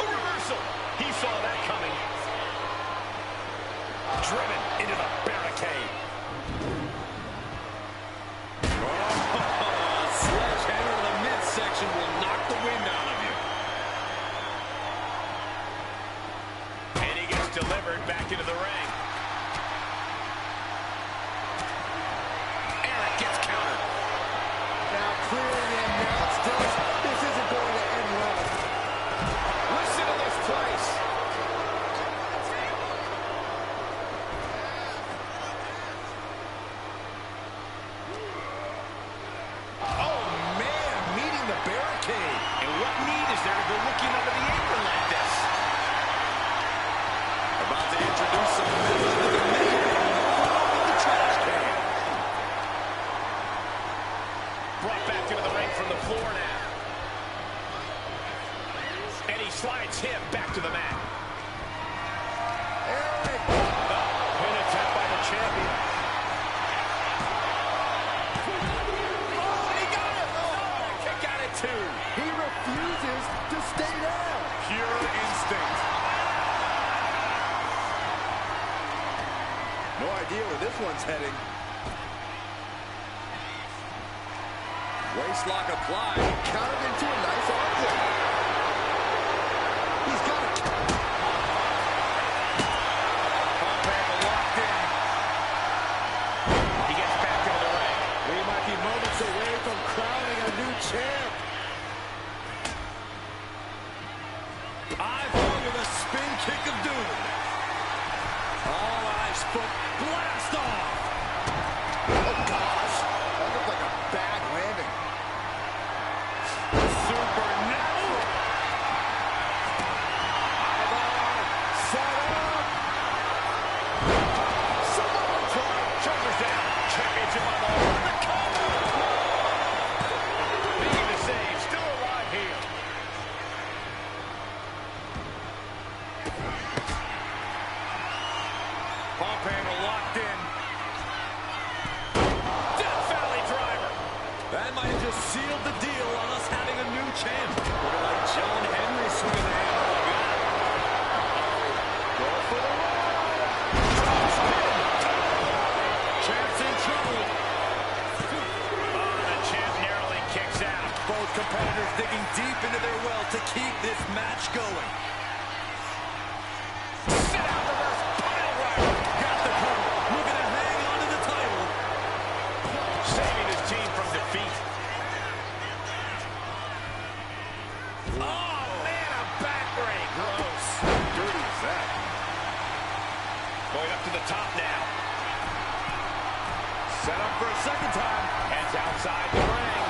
A reversal. He saw that coming. Driven into the barricade. Sledgehammer to the midsection will knock the wind out of you. And he gets delivered back into the ring. Eric gets countered. Now clearing the announce desk. This isn't going to end well. Listen to this place. Oh man, meeting the barricade. And what need is there to go looking under the apron like this? About to introduce some members of the main room, the trash can. Brought back into the ring from the floor now. And he slides him back to the mat. Eric. Pin attempt by the champion. Oh, he got it. Oh, kick out at two. He refuses to stay down. Pure instinct. No idea where this one's heading. Waistlock applied. Countered into a nice arm drag. He's got it. Pump handle locked in. He gets back into the ring. We might be moments away from crowning a new champ. Ivar with a spin kick of doom. All eyes foot blast off. Oh, gosh. That looked like a bad landing. Supernatural. Ivar, set up. Someone try. Shoulders down. Championship on the line. The cover. Making the save. Still alive here. Pump handle locked in. Death Valley driver. That might have just sealed the deal on us having a new champ. Looking like John Henry swinging the hammer like that. Go for the run. Champ's in trouble. Oh, the champ narrowly kicks out. Both competitors digging deep into their well to keep this match going. Sit out reverse pile driver. Got the cover. Looking to hang on to the title. Saving his team from defeat. Oh, man, a backbreak. Gross. How dirty is that? Going up to the top now. Set up for a second time. Heads outside the ring.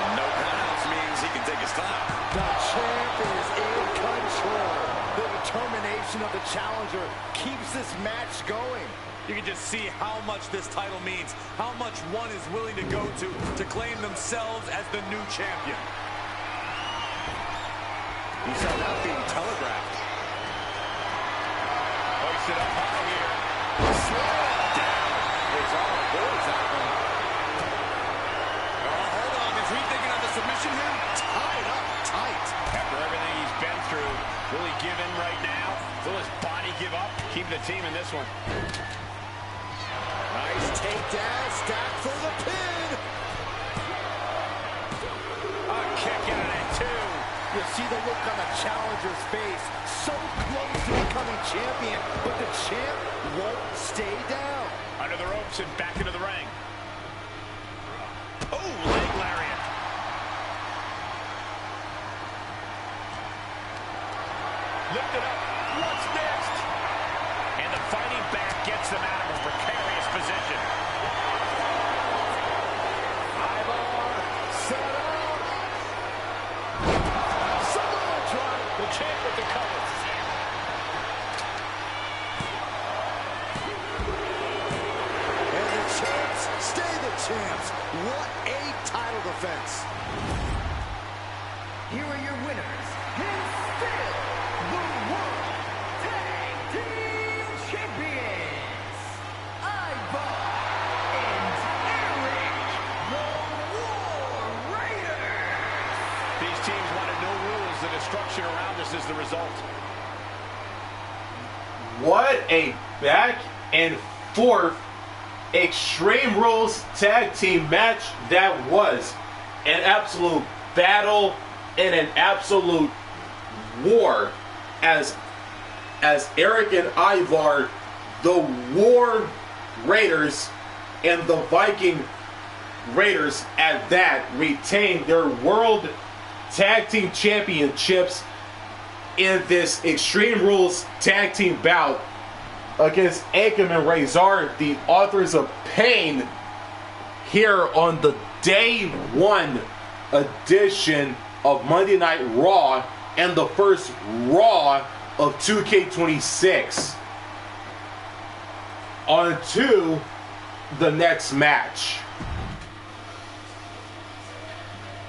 And no countouts means he can take his time. The champ is in control. The determination emotion of the challenger keeps this match going. You can just see how much this title means, how much one is willing to go to claim themselves as the new champion. You saw that being telegraphed. Hoisted up high here. Slowed down. There's all boards that one. Oh, hold on. Is rethinking on the submission here? Tied up tight. After everything he's been through, will he give in right now? Will his body give up? Keep the team in this one. Nice takedown, stack for the pin. A kick out of it, too. You see the look on the challenger's face. So close to becoming champion, but the champ won't stay down. Under the ropes and back into the ring. Oh, leg lariat. Lift it up. What's next? And the fighting back gets them out of a precarious position. Bálor, set up. Samoa drop. The champ with the cover. And the champs stay the champs. What a title defense. Here are your winners, and still the World Tag Team Champions, Ivar and Eric, the War Raiders. These teams wanted no rules. The destruction around us is the result. What a back and forth Extreme Rules tag team match that was. An absolute battle and an absolute war as Eric and Ivar, the War Raiders and the Viking Raiders at that, retained their World Tag Team Championships in this Extreme Rules tag team bout against Akam and Razor, the authors of Pain, here on the Day 1 edition of Monday Night Raw and the first Raw of 2K26. On to the next match.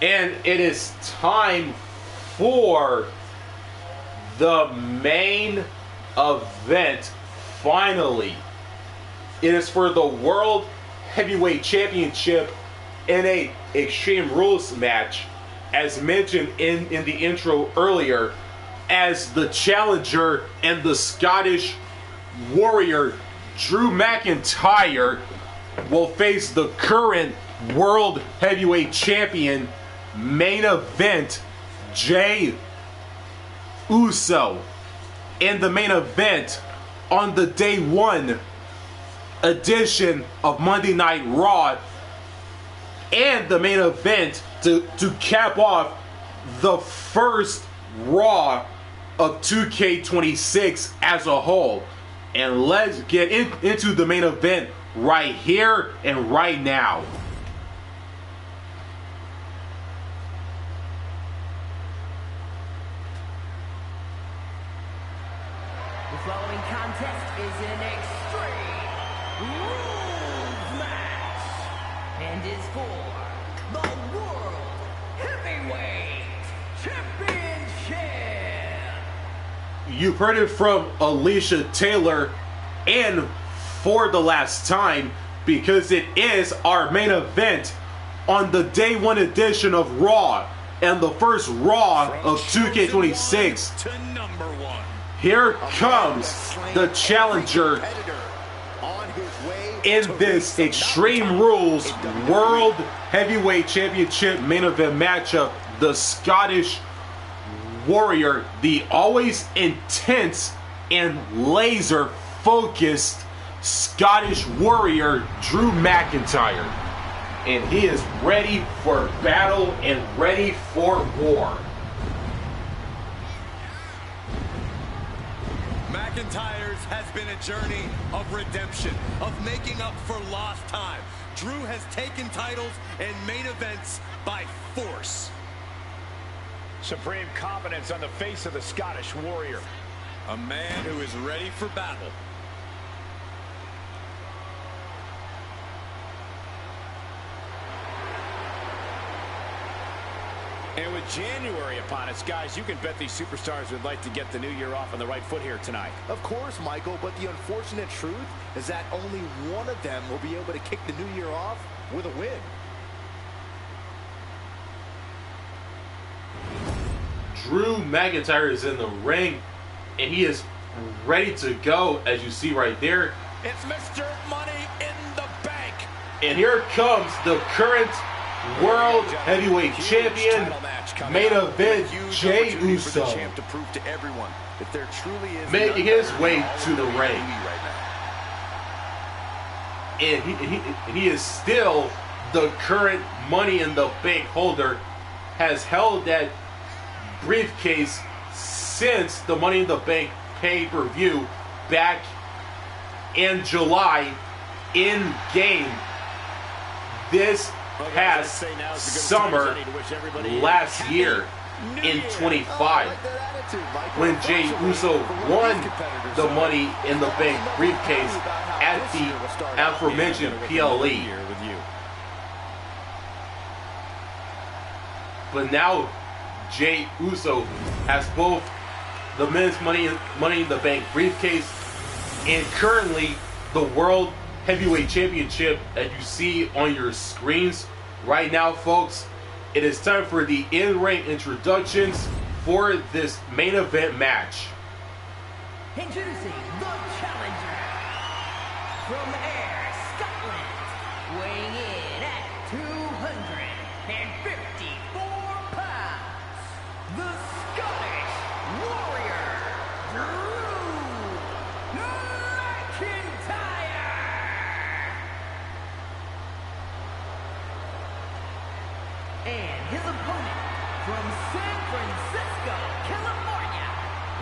And it is time for the main event. Finally, it is for the World Heavyweight Championship in a Extreme Rules match, as mentioned in the intro earlier, as the challenger and the Scottish Warrior Drew McIntyre will face the current World Heavyweight Champion. Main event, Jey Uso. In the main event on the Day 1 edition of Monday Night Raw, and the main event to cap off the first Raw of 2K26 as a whole. And let's get into the main event right here and right now. The following contest is an Extreme Rules match and is for the World Heavyweight Championship. You've heard it from Alicia Taylor, and for the last time, because it is our main event on the Day 1 edition of Raw and the first Raw of 2K26. To number 1. Here comes the challenger in this Extreme Rules World Heavyweight Championship main event matchup, the Scottish Warrior, the always intense and laser focused Scottish Warrior Drew McIntyre. And he is ready for battle and ready for war. McIntyre's has been a journey of redemption, of making up for lost time. Drew has taken titles and main events by force. Supreme confidence on the face of the Scottish Warrior. A man who is ready for battle. And with January upon us, guys, you can bet these superstars would like to get the new year off on the right foot here tonight. Of course, Michael, but the unfortunate truth is that only one of them will be able to kick the new year off with a win. Drew McIntyre is in the ring, and he is ready to go, as you see right there. It's Mr. Money in the Bank. And here comes the current World Heavyweight Champion, main event, Jey Uso, making his way to the ring. And he is still the current Money in the Bank holder, has held that briefcase since the Money in the Bank pay-per-view back in July in game this past summer last year in 25 when Jey Uso won the Money in the Bank briefcase at the aforementioned PLE. But now Jey Uso has both the men's Money in the Bank briefcase and currently the World Heavyweight Championship, as you see on your screens right now, folks. It is time for the in-ring introductions for this main event match. Introducing the challenger from Ayr, Scotland, weighing in at 254 pounds, the Scottish Warrior, Drew McIntyre. And his opponent from San Francisco, California,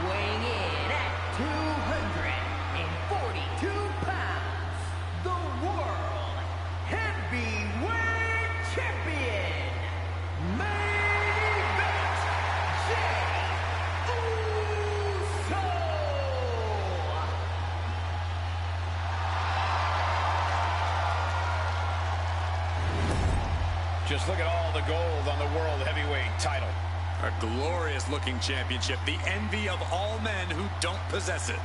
weighing in at 242 pounds, the World Heavyweight Champion, main event, Jey Uso. Just look at all the gold on the World Heavyweight title. A glorious looking championship, the envy of all men who don't possess it.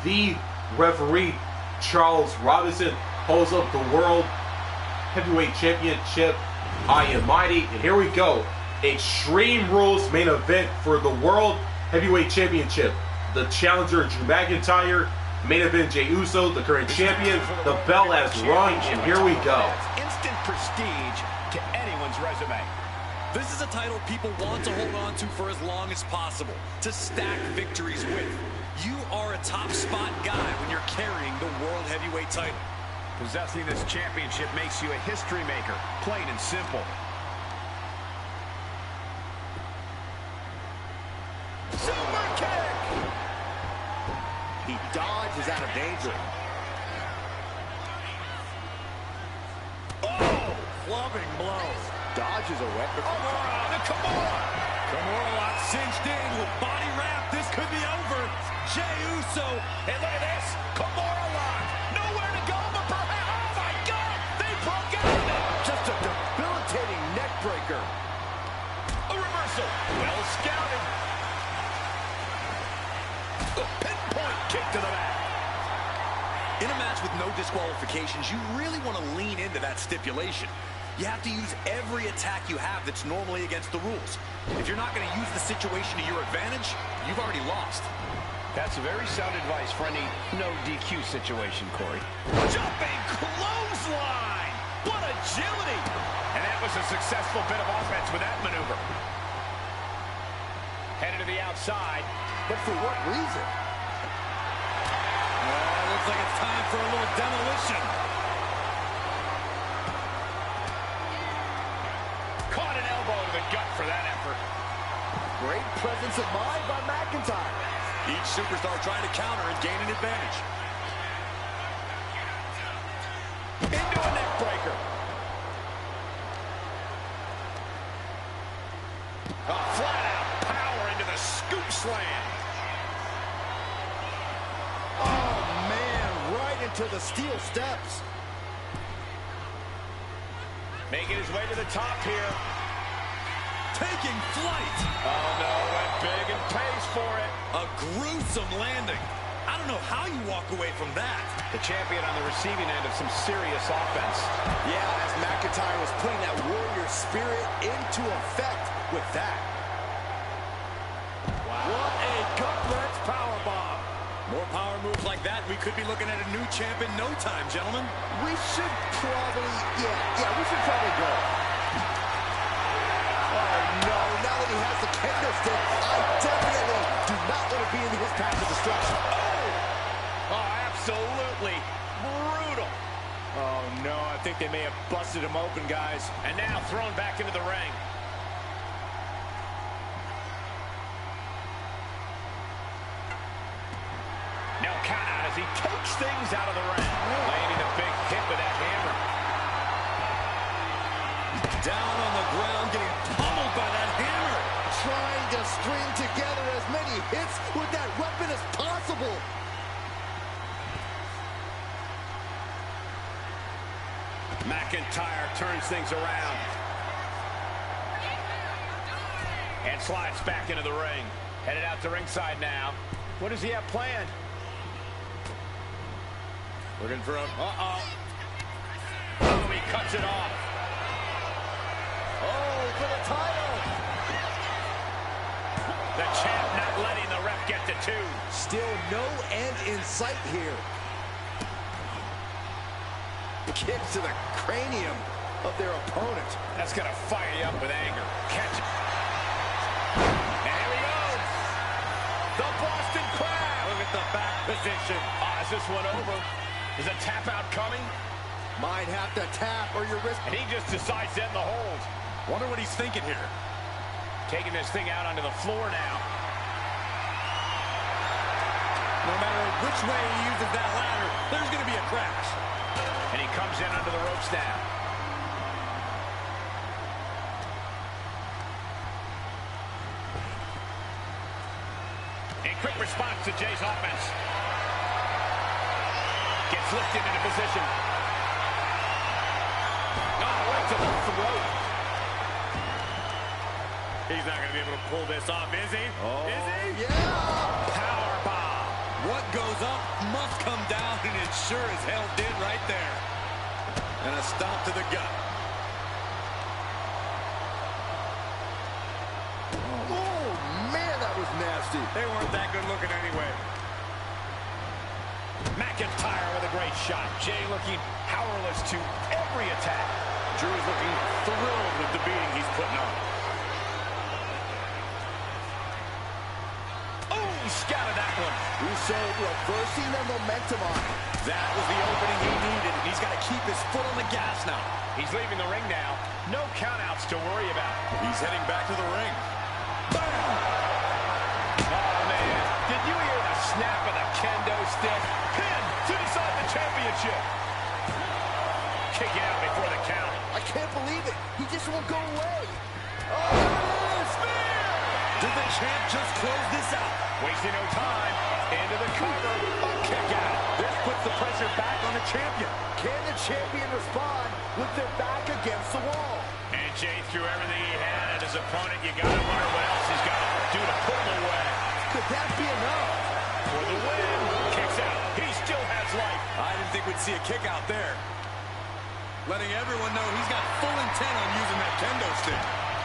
The referee, Charles Robinson, holds up the World Heavyweight Championship high and mighty. And here we go. Extreme Rules main event for the World Heavyweight Championship. The challenger, Drew McIntyre. Main event, Jey Uso, the current champion. The bell has rung, and here we go. Instant prestige to anyone's resume. This is a title people want to hold on to for as long as possible, to stack victories with. You are a top spot guy when you're carrying the World Heavyweight title. Possessing this championship makes you a history maker, plain and simple. Super kick! He dodges out of danger. Oh, clubbing blow. Dodges away. Kimura lock cinched in with body wrap. This could be over. Jey Uso, and look at this. Kimura lock. Nowhere to go but perhaps. Oh my God, they broke out of it. Just a debilitating neck breaker. A reversal. Well scouted. A pinpoint kick to the back. In a match with no disqualifications, you really want to lean into that stipulation. You have to use every attack you have that's normally against the rules. If you're not going to use the situation to your advantage, you've already lost. That's very sound advice for any no DQ situation, Corey. Jumping clothesline! What agility! And that was a successful bit of offense with that maneuver. Headed to the outside. But for what reason? Looks like it's time for a little demolition. Caught an elbow to the gut for that effort. Great presence of mind by McIntyre. Each superstar trying to counter and gain an advantage. Into a neck breaker. Flat out. slam. Oh, man, right into the steel steps. Making his way to the top here. Taking flight. Oh, no, went big and pays for it. A gruesome landing. I don't know how you walk away from that. The champion on the receiving end of some serious offense. Yeah, as McIntyre was putting that warrior spirit into effect with that. Wow. What a gut-wrench powerbomb. More power moves like that, we could be looking at a new champ in no time, gentlemen. We should probably, we should probably go. Oh, no, now that he has the kendo stick, I definitely do not want to be in his path of destruction. Oh, absolutely brutal. Oh, no, I think they may have busted him open, guys. And now thrown back into the ring. No count out as he takes things out of the ring. Landing a big hit with that hammer. Down on the ground, getting pummeled by that hammer. Trying to string together as many hits with that weapon as possible. McIntyre turns things around. And slides back into the ring. Headed out to ringside now. What does he have planned? Looking for him. Oh, he cuts it off. Oh, for the title. The champ not letting the ref get to 2. Still no end in sight here. Kick to the cranium of their opponent. That's going to fire you up with anger. Catch it. And here we go. The Boston Crab. Look at the back position. Is this one over? Is a tap out coming? Might have to tap or your wrist. And he just decides to end the hold. Wonder what he's thinking here. Taking this thing out onto the floor now. No matter which way he uses that ladder, there's going to be a crash. And he comes in under the ropes now. A quick response to Jay's offense. Gets lifted into position. Oh, right to the throat. He's not going to be able to pull this off, is he? Oh, is he? Yeah! Powerbomb. What goes up must come down, and it sure as hell did right there. And a stomp to the gut. Oh, man, that was nasty. They weren't that good looking anyway. McIntyre with a great shot. Jay looking powerless to every attack. Drew's looking thrilled with the beating he's putting on. Oh, he scouted that one. Russo reversing the momentum on it. That was the opening he needed. He's got to keep his foot on the gas now. He's leaving the ring now. No countouts to worry about. He's heading back to the ring. Bam! Oh, man. Did you hear the snap of the kendo stick? Pin to decide the championship. Kick out before the count. I can't believe it. He just won't go away. Oh, Spear! Did the champ just close this out? Wasting no time. Into the cover. A kick out. This puts the pressure back on the champion. can the champion respond with their back against the wall? And Jay threw everything he had at his opponent. You got to wonder what else he's got to do to put him away. Could that be enough? For the win. Kicks out. He still has life. I didn't think we'd see a kick out there. Letting everyone know he's got full intent on using that kendo stick.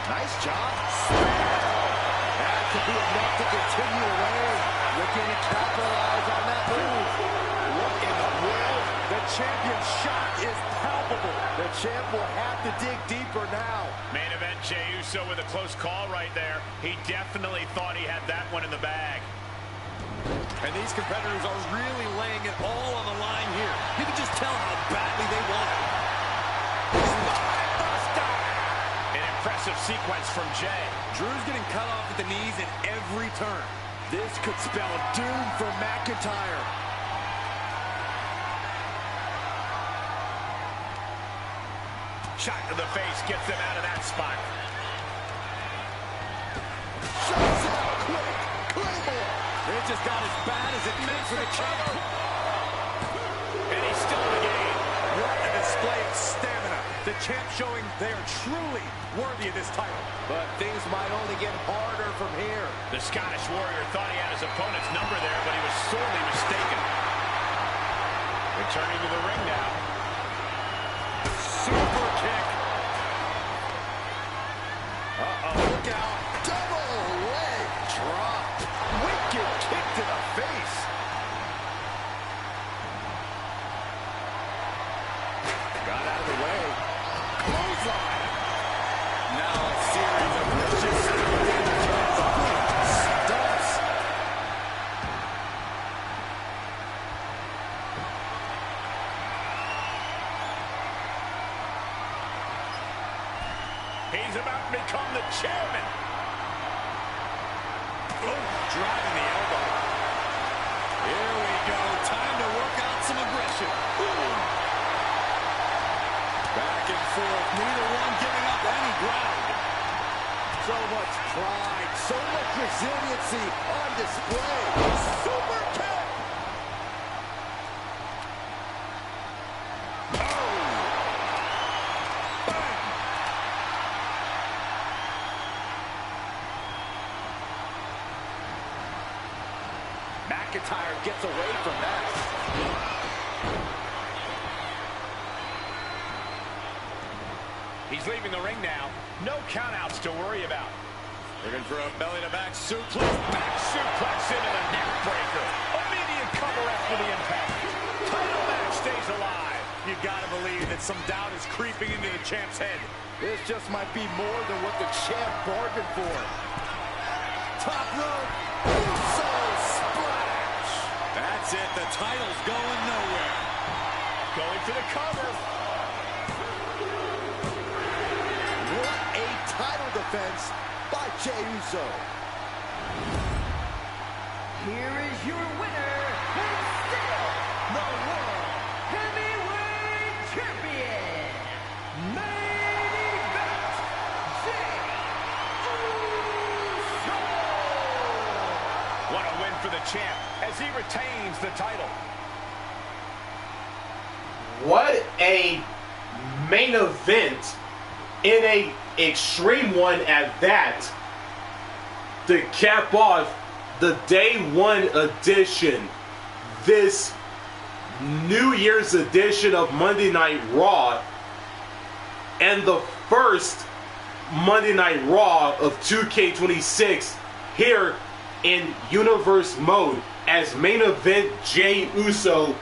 Nice job. That could be enough to continue the reign. Looking to capitalize on that move. What in the world? The champion's shot is palpable. The champ will have to dig deeper now. Main event, Jey Uso with a close call right there. He definitely thought he had that one in the bag. And these competitors are really laying it all on the line here. You can just tell how badly they want it. An impressive sequence from Jey. Drew's getting cut off at the knees at every turn. This could spell doom for McIntyre. Shot to the face gets him out of that spot. Shots out quick. It just got as bad as it meant for the champ. And he's still in the game. What a display of stamina. The champ showing they are truly worthy of this title. But things might only get harder from here. The Scottish Warrior thought he had his opponent's number there, but he was sorely mistaken. Returning to the ring now. Super kick. Uh-oh, look out. Double leg drop. Wicked kick to the face. Got out of the way. Clothesline. Now a series of vicious stunts. He's about to become the chairman. Driving the elbow. Here we go. Time to work out some aggression. Ooh. Back and forth. Neither one giving up any ground. So much pride. So much resiliency on display. Super kick. Oh. Bang. McIntyre gets away from that. He's leaving the ring now. No countouts to worry about. Looking for a belly-to-back suplex. Back suplex into the neck breaker. Immediate cover after the impact. Title match stays alive. You've got to believe that some doubt is creeping into the champ's head. This just might be more than what the champ bargained for. Top rope. So splash. That's it. The title's going nowhere. Going for the cover. What a title defense by Jey Uso. Here is your winner, and still the World Heavyweight Champion, Main Event, Jey Uso. What a win for the champ as he retains the title. What a main event, in a extreme one at that, to cap off the day one edition, this New Year's edition of Monday Night Raw, and the first Monday Night Raw of 2K26 here in Universe mode, as main event Jey Uso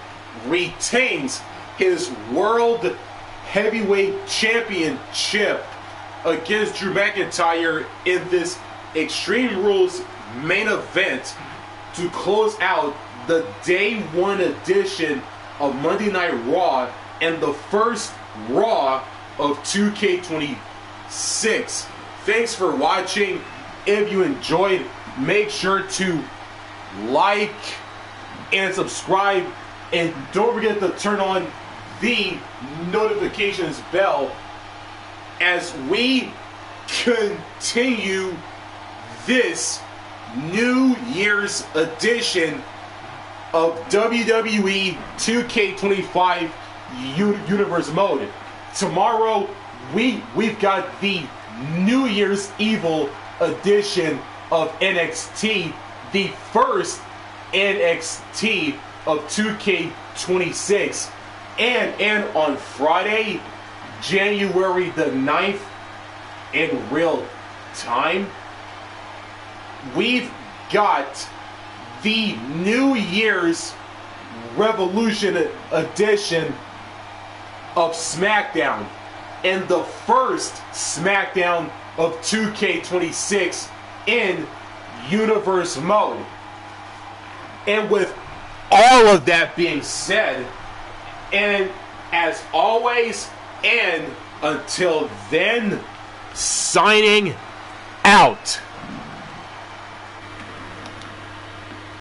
retains his World Heavyweight Championship against Drew McIntyre in this Extreme Rules main event to close out the day one edition of Monday Night Raw and the first Raw of 2K26. Thanks for watching. If you enjoyed, make sure to like and subscribe, and don't forget to turn on the notifications bell as we continue this New Year's edition of WWE 2K25 Universe mode. Tomorrow we've got the New Year's Evil edition of NXT, the first NXT of 2K26. And on Friday, January the 9th, in real time, we've got the New Year's Revolution edition of SmackDown, and the first SmackDown of 2K26 in Universe mode. And with all of that being said, and as always, and until then, signing out.